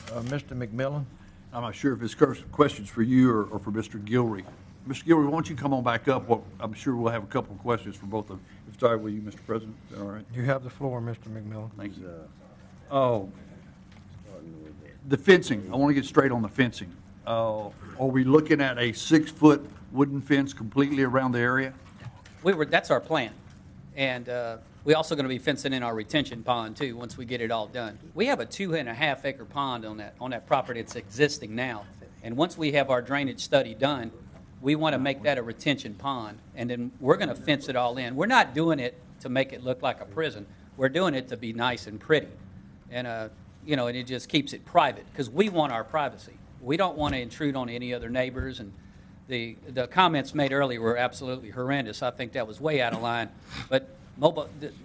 Mr. McMillan? I'm not sure if it's questions for you or for Mr. Guillory. Mr. Guillory, why don't you come on back up? Well, I'm sure we'll have a couple of questions for both of them. If it's all right with you, Mr. President, is that all right? You have the floor, Mr. McMillan. Thank you. Oh, the fencing. I want to get straight on the fencing. Are we looking at a 6-foot wooden fence completely around the area? That's our plan. And we're also going to be fencing in our retention pond, too, once we get it all done. We have a 2.5-acre pond on that property that's existing now. And once we have our drainage study done, we want to make that a retention pond. And then we're going to fence it all in. We're not doing it to make it look like a prison. We're doing it to be nice and pretty. And, and it just keeps it private, because we want our privacy. We don't want to intrude on any other neighbors. And the comments made earlier were absolutely horrendous. I think that was way out of line. But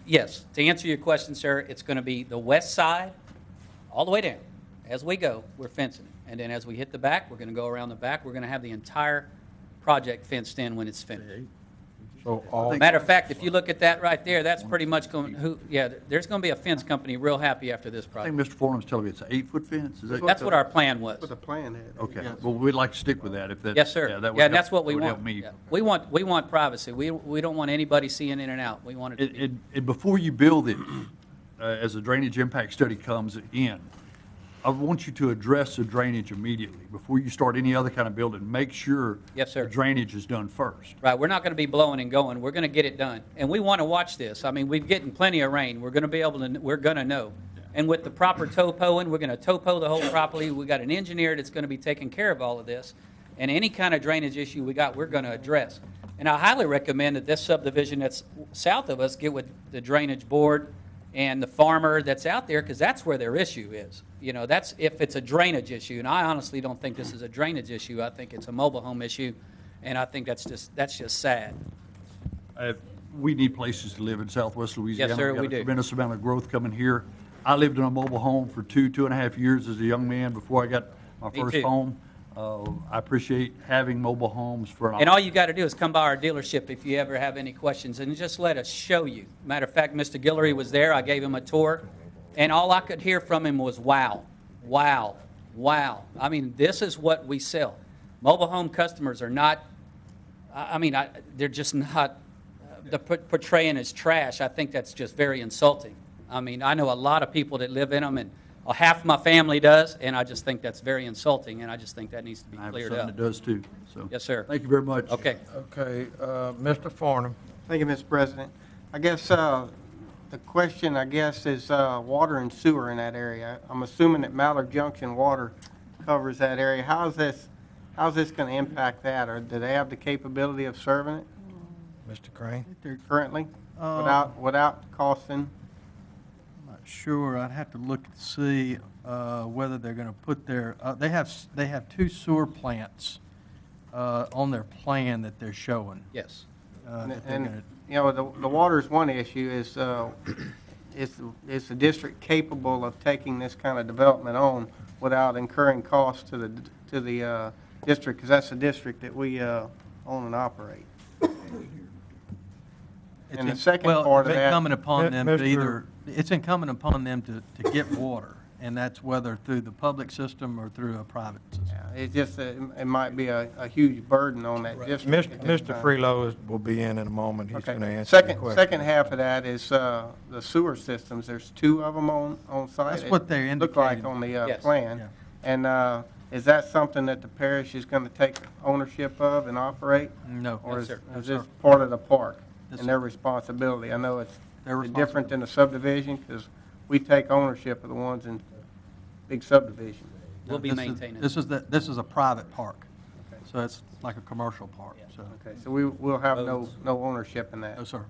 yes, to answer your question, sir, it's going to be the west side all the way down. As we go, we're fencing it. And then as we hit the back, we're going to go around the back. We're going to have the entire project fenced in when it's finished. So matter of fact, if you look at that right there, that's pretty much going. There's going to be a fence company real happy after this project. I think Mr. Fordham's telling me it's an 8-foot fence. That's what our plan was. What the plan had. Okay. Well, we'd like to stick with that. If that. Yes, sir. And that's what we want. Help me. Yeah. We want privacy. We don't want anybody seeing in and out. We want it. And before you build it, as the drainage impact study comes in, I want you to address the drainage immediately. Before you start any other kind of building, make sure Yes, sir. the drainage is done first. Right, we're not going to be blowing and going. We're going to get it done. And we want to watch this. I mean, we're getting plenty of rain. We're going to be able to, we're going to know. And with the proper topoing, we're going to topo the whole property. We got an engineer that's going to be taking care of all of this. And any kind of drainage issue we got, we're going to address. And I highly recommend that this subdivision that's south of us get with the drainage board and the farmer that's out there, because that's where their issue is. You know, that's if it's a drainage issue. And I honestly don't think this is a drainage issue. I think it's a mobile home issue. And I think that's just sad. We need places to live in Southwest Louisiana. Yes, sir, We've got we a do. tremendous amount of growth coming here. I lived in a mobile home for 2.5 years as a young man before I got my Me first too. home. I appreciate having mobile homes for an And all you got to do is come by our dealership if you ever have any questions, and just let us show you. Matter of fact, Mr. Guillory was there. I gave him a tour, and all I could hear from him was, wow, wow, wow. I mean, this is what we sell. Mobile home customers are not, they're just not portraying as trash. I think that's just very insulting. I mean, I know a lot of people that live in them, and half my family does, and I just think that's very insulting, and I just think that needs to be I have a cleared son up. that does too. So Yes, sir. thank you very much. Okay. Okay, Mr. Farnham. Thank you, Mr. President. I guess the question, is water and sewer in that area. I'm assuming that Mallard Junction Water covers that area. How's this going to impact that, or do they have the capability of serving it Mr. Crane? currently without costing? Not sure. I'd have to look to see whether they're going to put their, they have two sewer plants on their plan that they're showing. Yes. that they're And, gonna- you know, the water is one issue. Is the district capable of taking this kind of development on without incurring costs to the district? Because that's the district that we own and operate. And the second part of It's that. incumbent upon them to Mr. either, it's incumbent upon them to get water, and that's whether through the public system or through a private system. It's just that it might be a huge burden on that district. at this Mr. time. Freelo will be in a moment. He's Okay. going to answer your question. Second half of that is the sewer systems. There's two of them on site. That's what they It looked like indicated. on the Yes. plan. Yeah. And is that something that the parish is going to take ownership of and operate? No. Or No, is sir. No, is this sir. part of the park Yes, and their responsibility? I know it's Their different than the subdivision because we take ownership of the ones in big subdivision. We'll be This is- maintaining it. This is a private park, so it's like a commercial park, so. Okay, so we'll have no Roads. ownership in that. No, sir.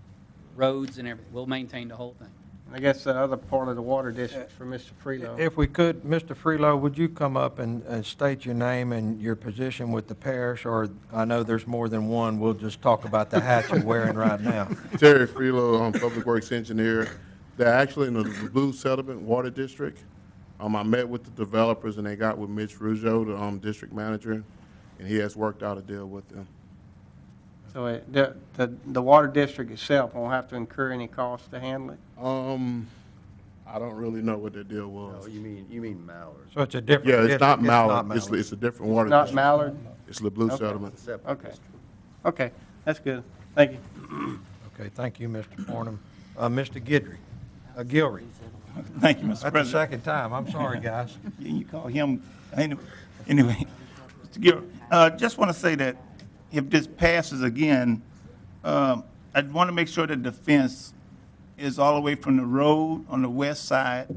Roads and everything. We'll maintain the whole thing. I guess the other part of the water district for Mr. Freelo. If we could, Mr. Freelo, would you come up and state your name and your position with the parish? Or I know there's more than one. We'll just talk about the hat you're wearing right now. Terry Freelo, I'm Public Works Engineer. They're actually in the Blue Settlement Water District. I met with the developers and they got with Mitch Rougeau, the district manager, and he has worked out a deal with them. So the water district itself won't have to incur any cost to handle it? I don't really know what their deal was. You mean Mallard? So it's a different Yeah, it's district. not Mallard. Mallard. It's a different water Not district. Mallard? It's the Blue Okay. Settlement. Okay. Okay, that's good. Thank you. Okay, thank you, Mr. Farnham. Mr. Gilrey. Thank you, Mr. That's the President. second time. I'm sorry, guys. You call him, anyway. Mr. Gill, just want to say that if this passes again, I want to make sure that the fence is all the way from the road on the west side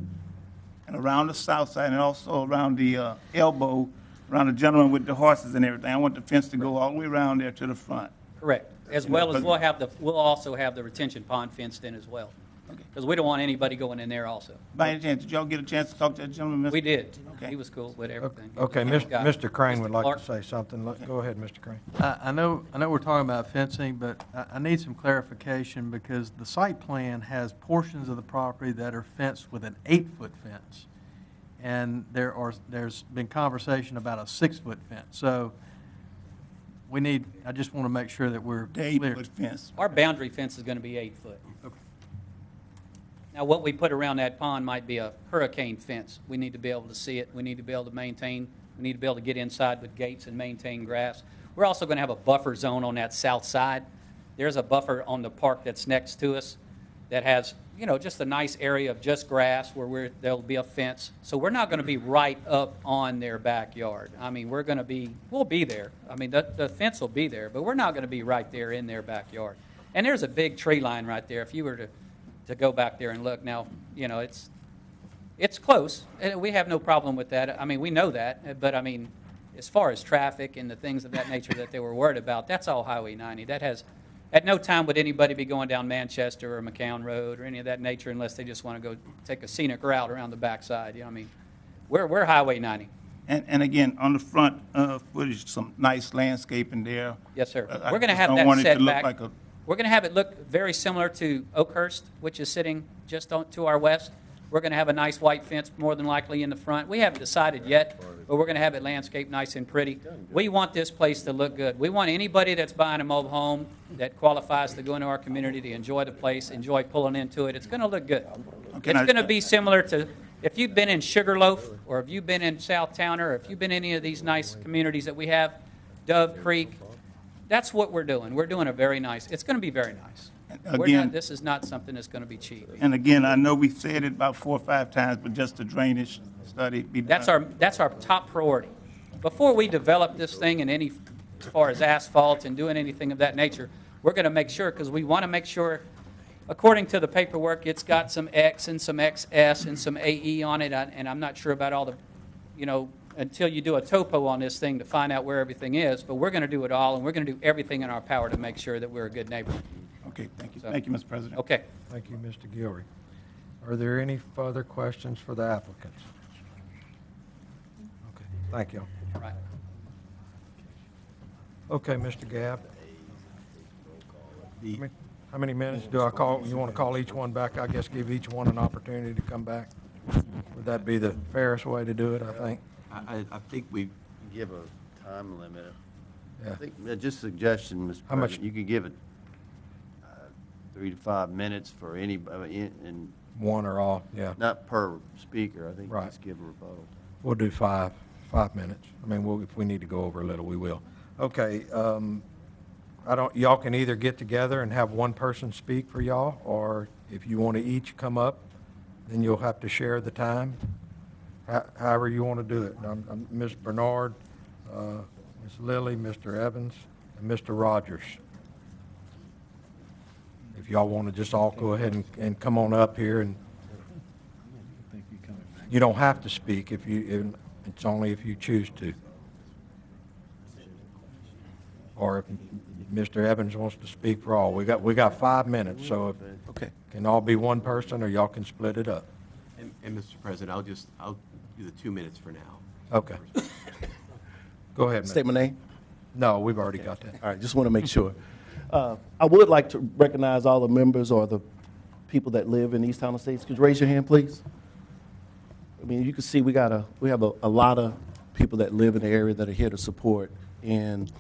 and around the south side and also around the elbow, around the gentleman with the horses and everything. I want the fence to go all the way around there to the front. Correct. As well as we'll also have the retention pond fenced in as well. Because we don't want anybody going in there also. By any chance, did y'all get a chance to talk to that gentleman? Mr. We did. Okay. He was cool with everything. Okay, Got it. Mr. Crane would like Clark? to say something. Go ahead, Mr. Crane. I know we're talking about fencing, but I need some clarification because the site plan has portions of the property that are fenced with an 8-foot fence. And there's been conversation about a 6-foot fence. So I just want to make sure that we're The clear. 8-foot fence. Our boundary fence is going to be 8 foot. Now, what we put around that pond might be a hurricane fence. We need to be able to see it. We need to be able to maintain. We need to be able to get inside with gates and maintain grass. We're also going to have a buffer zone on that south side. There's a buffer on the park that's next to us that has, you know, just a nice area of just grass where there'll be a fence. So we're not going to be right up on their backyard. I mean, we'll be there. I mean, the fence will be there, but we're not going to be right there in their backyard. And there's a big tree line right there. If you were to go back there and look now, you know, it's close. And we have no problem with that. I mean, we know that, but I mean, as far as traffic and the things of that nature that they were worried about, that's all Highway 90. That has, at no time would anybody be going down Manchester or McCown Road or any of that nature unless they just want to go take a scenic route around the backside. You know, I mean, we're Highway 90. And again, on the front footage, some nice landscaping there. Yes, sir. I We're going to just have don't that want it to set look back. like a- We're going to have it look very similar to Oakhurst, which is sitting just to our west. We're going to have a nice white fence, more than likely, in the front. We haven't decided yet, but we're going to have it landscaped nice and pretty. We want this place to look good. We want anybody that's buying a mobile home that qualifies to go into our community to enjoy the place, enjoy pulling into it. It's going to look good. Okay, It's now- going to be similar to, if you've been in Sugarloaf, or if you've been in South Towner, or if you've been in any of these nice communities that we have, Dove Creek, that's what we're doing. We're doing a very nice, it's going to be very nice. Again- This is not something that's going to be cheap. And again, I know we've said it about 4 or 5 times, but just the drainage study be done. That's our top priority. Before we develop this thing in any, as far as asphalt and doing anything of that nature, we're going to make sure, because we want to make sure, according to the paperwork, it's got some X and some XS and some AE on it, and I'm not sure about all the, you know, until you do a topo on this thing to find out where everything is, but we're going to do it all, and we're going to do everything in our power to make sure that we're a good neighbor. Okay, thank you. So- Thank you, Mr. President. Okay. Thank you, Mr. Gilry. Are there any further questions for the applicants? Okay, thank you. Right. Okay, Mr. Gabb. How many minutes do I call? You want to call each one back? I guess give each one an opportunity to come back. Would that be the fairest way to do it, I think? I think we, Give a time limit. Yeah. I think, just suggestion, Mr. How much- President, you could give it 3 to 5 minutes for any, and One or all, yeah. not per speaker. I think Right. just give a rebuttal. We'll do 5 minutes. I mean, if we need to go over a little, we will. Okay, y'all can either get together and have one person speak for y'all, or if you want to each come up, then you'll have to share the time, however you want to do it. Ms. Bernard, Ms. Lilly, Mr. Evans, and Mr. Rogers. If y'all want to just all go ahead and come on up here, and you don't have to speak it's only if you choose to. Or if Mr. Evans wants to speak for all. We got 5 minutes, so if Okay. can all be one person, or y'all can split it up. and Mr. President, I'll do the 2 minutes for now. Okay. Go ahead, Mr. State my name? No, we've already got that. All right, just want to make sure. I would like to recognize all the members or the people that live in East Town Estates. Could you raise your hand, please? I mean, you can see we have a lot of people that live in the area that are here to support, and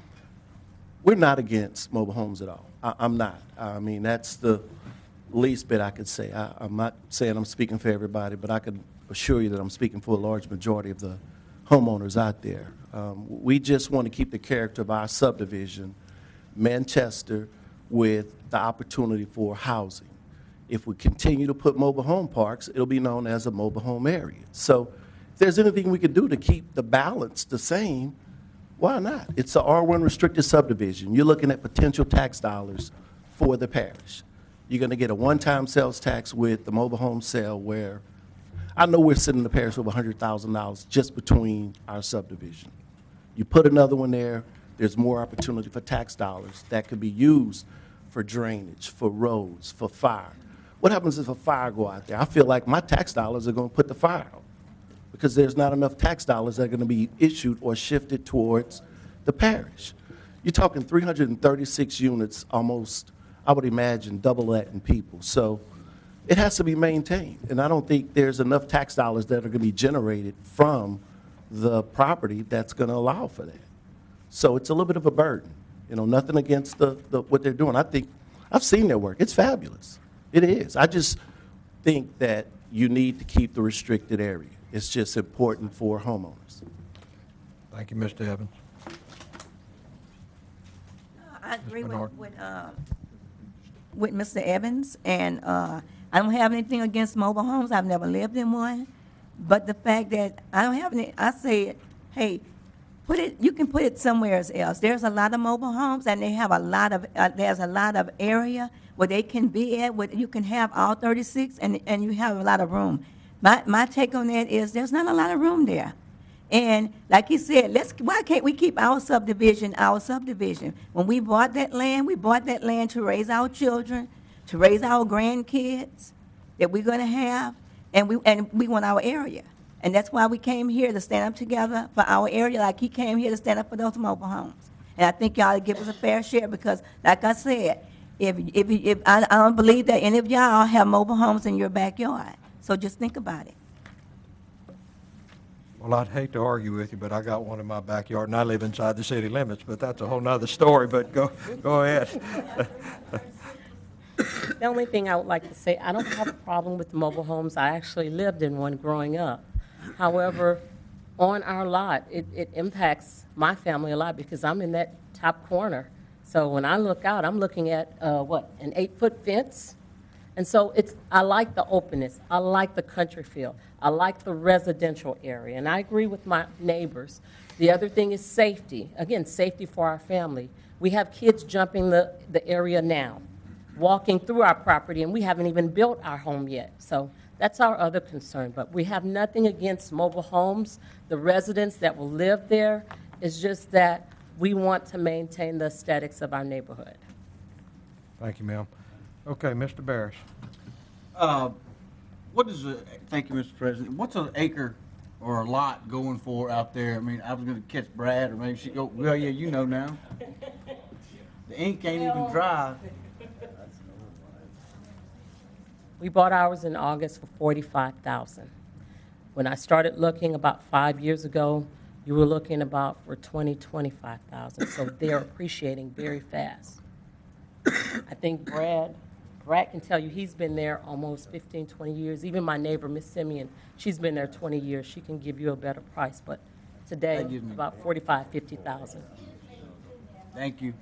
we're not against mobile homes at all. I'm not. I mean, that's the least bit I could say. I'm not saying I'm speaking for everybody, but I can assure you that I'm speaking for a large majority of the homeowners out there. We just want to keep the character of our subdivision, Manchester, with the opportunity for housing. If we continue to put mobile home parks, it'll be known as a mobile home area. So if there's anything we can do to keep the balance the same, why not? It's a R1 restricted subdivision. You're looking at potential tax dollars for the parish. You're going to get a one-time sales tax with the mobile home sale, where I know we're sitting in the parish over $100,000 just between our subdivision. You put another one there, there's more opportunity for tax dollars that could be used for drainage, for roads, for fire. What happens if a fire go out there? I feel like my tax dollars are going to put the fire out, because there's not enough tax dollars that are going to be issued or shifted towards the parish. You're talking 336 units, almost, I would imagine, double that in people. So it has to be maintained, and I don't think there's enough tax dollars that are going to be generated from the property that's going to allow for that. So it's a little bit of a burden. You know, nothing against what they're doing. I think I've seen their work. It's fabulous. It is. I just think that you need to keep the restricted area. It's just important for homeowners. Thank you, Mr. Evans. I agree Bernard. with with Mr. Evans, and I don't have anything against mobile homes. I've never lived in one. But the fact that I don't have any, I say, hey, you can put it somewhere else. There's a lot of mobile homes, and they have a lot of, there's a lot of area where they can be at, where you can have all 36, and you have a lot of room. My take on that is there's not a lot of room there. And like he said, why can't we keep our subdivision? When we bought that land to raise our children, to raise our grandkids that we're going to have, and we want our area. And that's why we came here to stand up together for our area, like he came here to stand up for those mobile homes. And I think y'all give us a fair share because, like I said, if I don't believe that any of y'all have mobile homes in your backyard. So just think about it. Well, I'd hate to argue with you, but I got one in my backyard, and I live inside the city limits, but that's a whole nother story, but go ahead. The only thing I would like to say, I don't have a problem with mobile homes. I actually lived in one growing up. However, on our lot, it impacts my family a lot because I'm in that top corner. So when I look out, I'm looking at, an 8-foot fence? And so I like the openness. I like the country feel. I like the residential area. And I agree with my neighbors. The other thing is safety. Again, safety for our family. We have kids jumping the area now, walking through our property, and we haven't even built our home yet. So that's our other concern. But we have nothing against mobile homes. The residents that will live there, it's just that we want to maintain the aesthetics of our neighborhood. Thank you, ma'am. Okay, Mr. Barris. Thank you, Mr. President. What's an acre or a lot going for out there? I mean, I was going to catch Brad, or maybe she go, well, yeah, you know now. The ink ain't even dry. We bought ours in August for $45,000. When I started looking about 5 years ago, you were looking about for $25,000. So they're appreciating very fast. I think Brad can tell you he's been there almost 15, 20 years. Even my neighbor, Miss Simeon, she's been there 20 years. She can give you a better price. But today, about $45,000, $50,000. Thank you.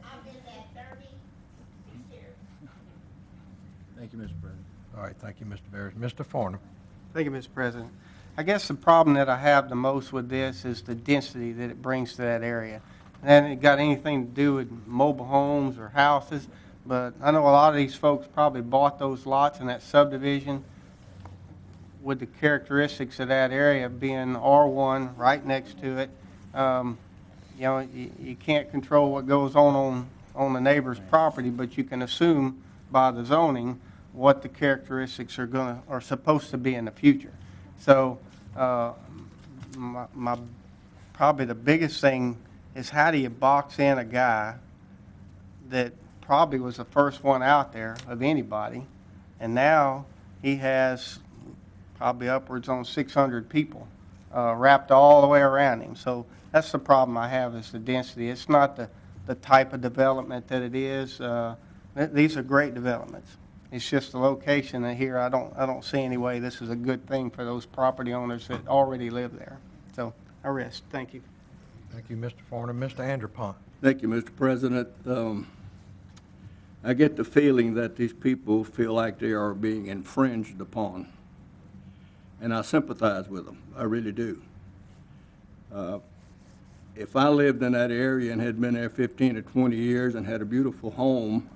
Thank you, Mr. President. All right, thank you, Mr. Barris. Mr. Farnham. Thank you, Mr. President. I guess the problem that I have the most with this is the density that it brings to that area. And it hasn't got anything to do with mobile homes or houses, but I know a lot of these folks probably bought those lots in that subdivision with the characteristics of that area being R1 right next to it. You can't control what goes on the neighbor's property, but you can assume by the zoning what the characteristics are supposed to be in the future. So probably the biggest thing is how do you box in a guy that probably was the first one out there of anybody, and now he has probably upwards on 600 people wrapped all the way around him. So that's the problem I have, is the density. It's not the type of development that it is. These are great developments. It's just the location here. I don't see any way this is a good thing for those property owners that already live there. So I rest. Thank you. Thank you, Mr. Farnham. Mr. Anderpont. Thank you, Mr. President. I get the feeling that these people feel like they are being infringed upon, and I sympathize with them. I really do. If I lived in that area and had been there 15 or 20 years and had a beautiful home,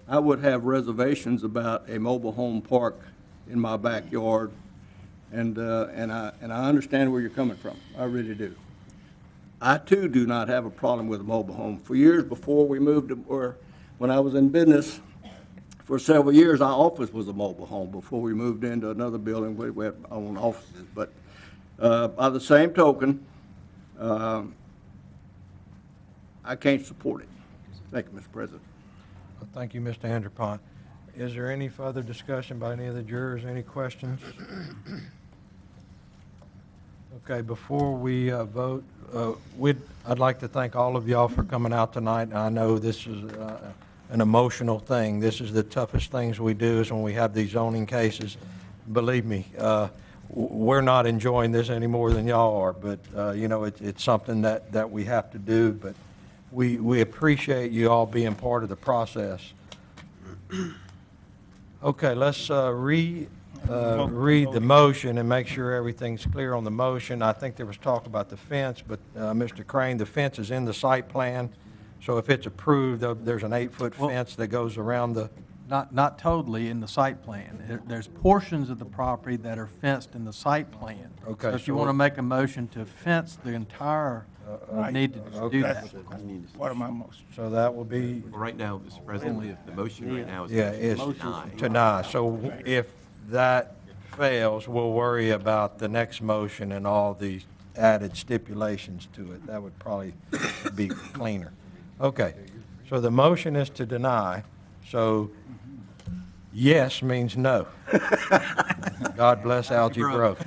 I would have reservations about a mobile home park in my backyard, and I understand where you're coming from. I really do. I too do not have a problem with a mobile home. For years before we moved, when I was in business, for several years, our office was a mobile home before we moved into another building where we had our own offices. But by the same token, I can't support it. Thank you, Mr. President. Thank you, Mr. Anderpont. Is there any further discussion by any of the jurors? Any questions? Okay, before we vote, I'd like to thank all of y'all for coming out tonight. I know this is an emotional thing. This is the toughest things we do is when we have these zoning cases. Believe me, we're not enjoying this any more than y'all are, but it's something that we have to do. But we appreciate you all being part of the process. Okay, let's read the motion and make sure everything's clear on the motion. I think there was talk about the fence, but Mr. Crane, the fence is in the site plan, so if it's approved, there's an 8-foot fence that goes around the... Not totally in the site plan. There's portions of the property that are fenced in the site plan. Okay, So if you so- want to make a motion to fence the entire, need to do that. Part of my motion. So that will be... Well, right now, Mr. President, the motion right now is Yeah, to it's deny. to deny. So if that fails, we'll worry about the next motion and all the added stipulations to it. That would probably be cleaner. Okay, so the motion is to deny, so yes means no. God bless Algie Broke.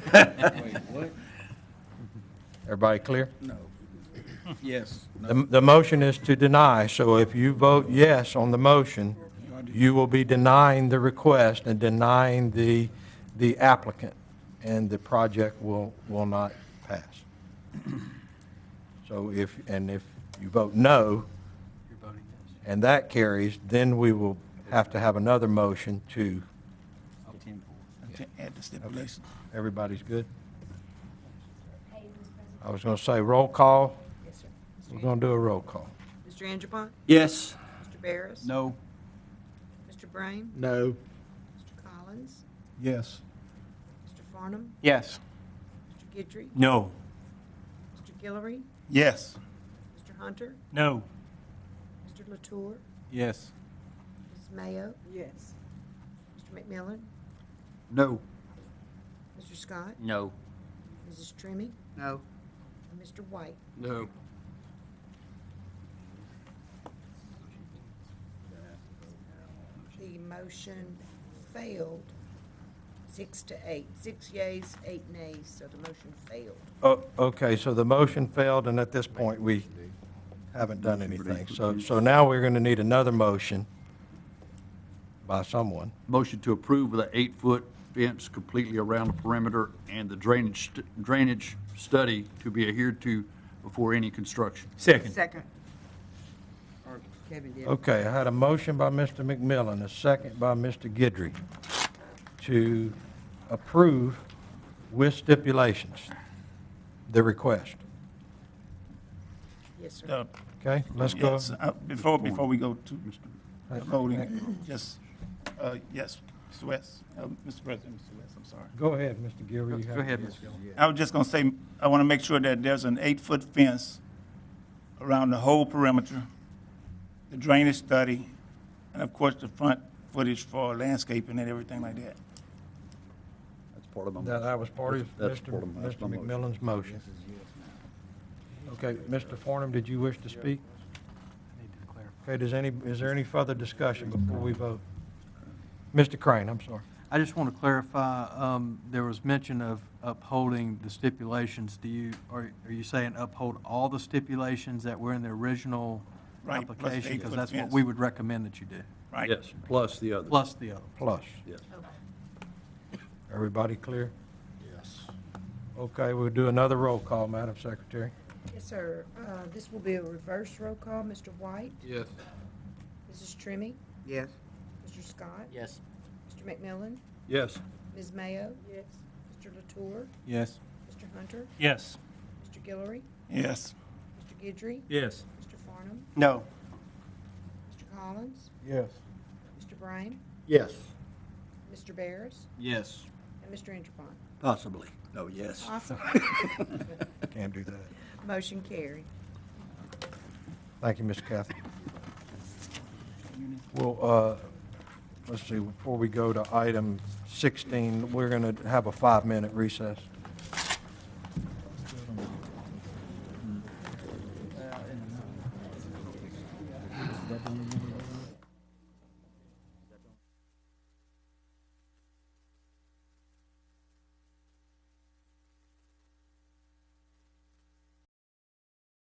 Everybody clear? No. Yes. The motion is to deny, so if you vote yes on the motion, you will be denying the request and denying the applicant, and the project will not pass. So if you vote no, and that carries, then we will have to have another motion to... Add the stipulation. Everybody's good? I was going to say roll call. Yes, sir. We're going to do a roll call. Mr. Angelbont? Yes. Mr. Barris? No. Mr. Brame? No. Mr. Collins? Yes. Mr. Farnum? Yes. Mr. Guidry? No. Mr. Guillory? Yes. Mr. Hunter? No. Mr. Latour? Yes. Ms. Mayo? Yes. Mr. McMillan? No. Mr. Scott? No. Mrs. Trimmy? No. And Mr. White? No. The motion failed 6-8. 6 yeas, 8 nays, so the motion failed. Oh, okay, so the motion failed, and at this point, we haven't done anything. So now we're going to need another motion by someone. Motion to approve with an 8-foot fence completely around the perimeter and the drainage study to be adhered to before any construction. Second. Second. Or Kevin did. Okay, I had a motion by Mr. McMillan, a second by Mr. Guidry to approve with stipulations the request. Yes, sir. Okay, let's go. Yes, before we go to the voting, just, yes, Mr. West, Mr. President, Mr. West, I'm sorry. Go ahead, Mr. Guillory. Go ahead, Mr. Guillory. I was just gonna say, I wanna make sure that there's an 8-foot fence around the whole perimeter, the drainage study, and of course, the front footage for landscaping and everything like that. That's part of my That was part of That's part of my Mr. motion. McMillan's motion. Okay, Mr. Farnum, did you wish to speak? Okay, is there any further discussion before we vote? Mr. Crane, I'm sorry. I just want to clarify, there was mention of upholding the stipulations. Are you saying uphold all the stipulations that were in the original Right, plus the application? Because 8-foot that's what fence. we would recommend that you do. Right. Yes, plus the other. Plus the other. Plus. Yes. Everybody clear? Yes. Okay, we'll do another roll call, Madam Secretary. Yes, sir. This will be a reverse roll call. Mr. White? Yes. Mrs. Trimmy? Yes. Mr. Scott? Yes. Mr. McMillan? Yes. Ms. Mayo? Yes. Mr. Latour? Yes. Mr. Hunter? Yes. Mr. Guillory? Yes. Mr. Guidry? Yes. Mr. Farnum? No. Mr. Collins? Yes. Mr. Brame? Yes. Mr. Barris? Yes. And Mr. Angelbont? Possibly. No, yes. Awesome. Can't do that. Motion carried. Thank you, Ms. Cathy. Well, let's see, before we go to item 16, we're going to have a 5-minute recess.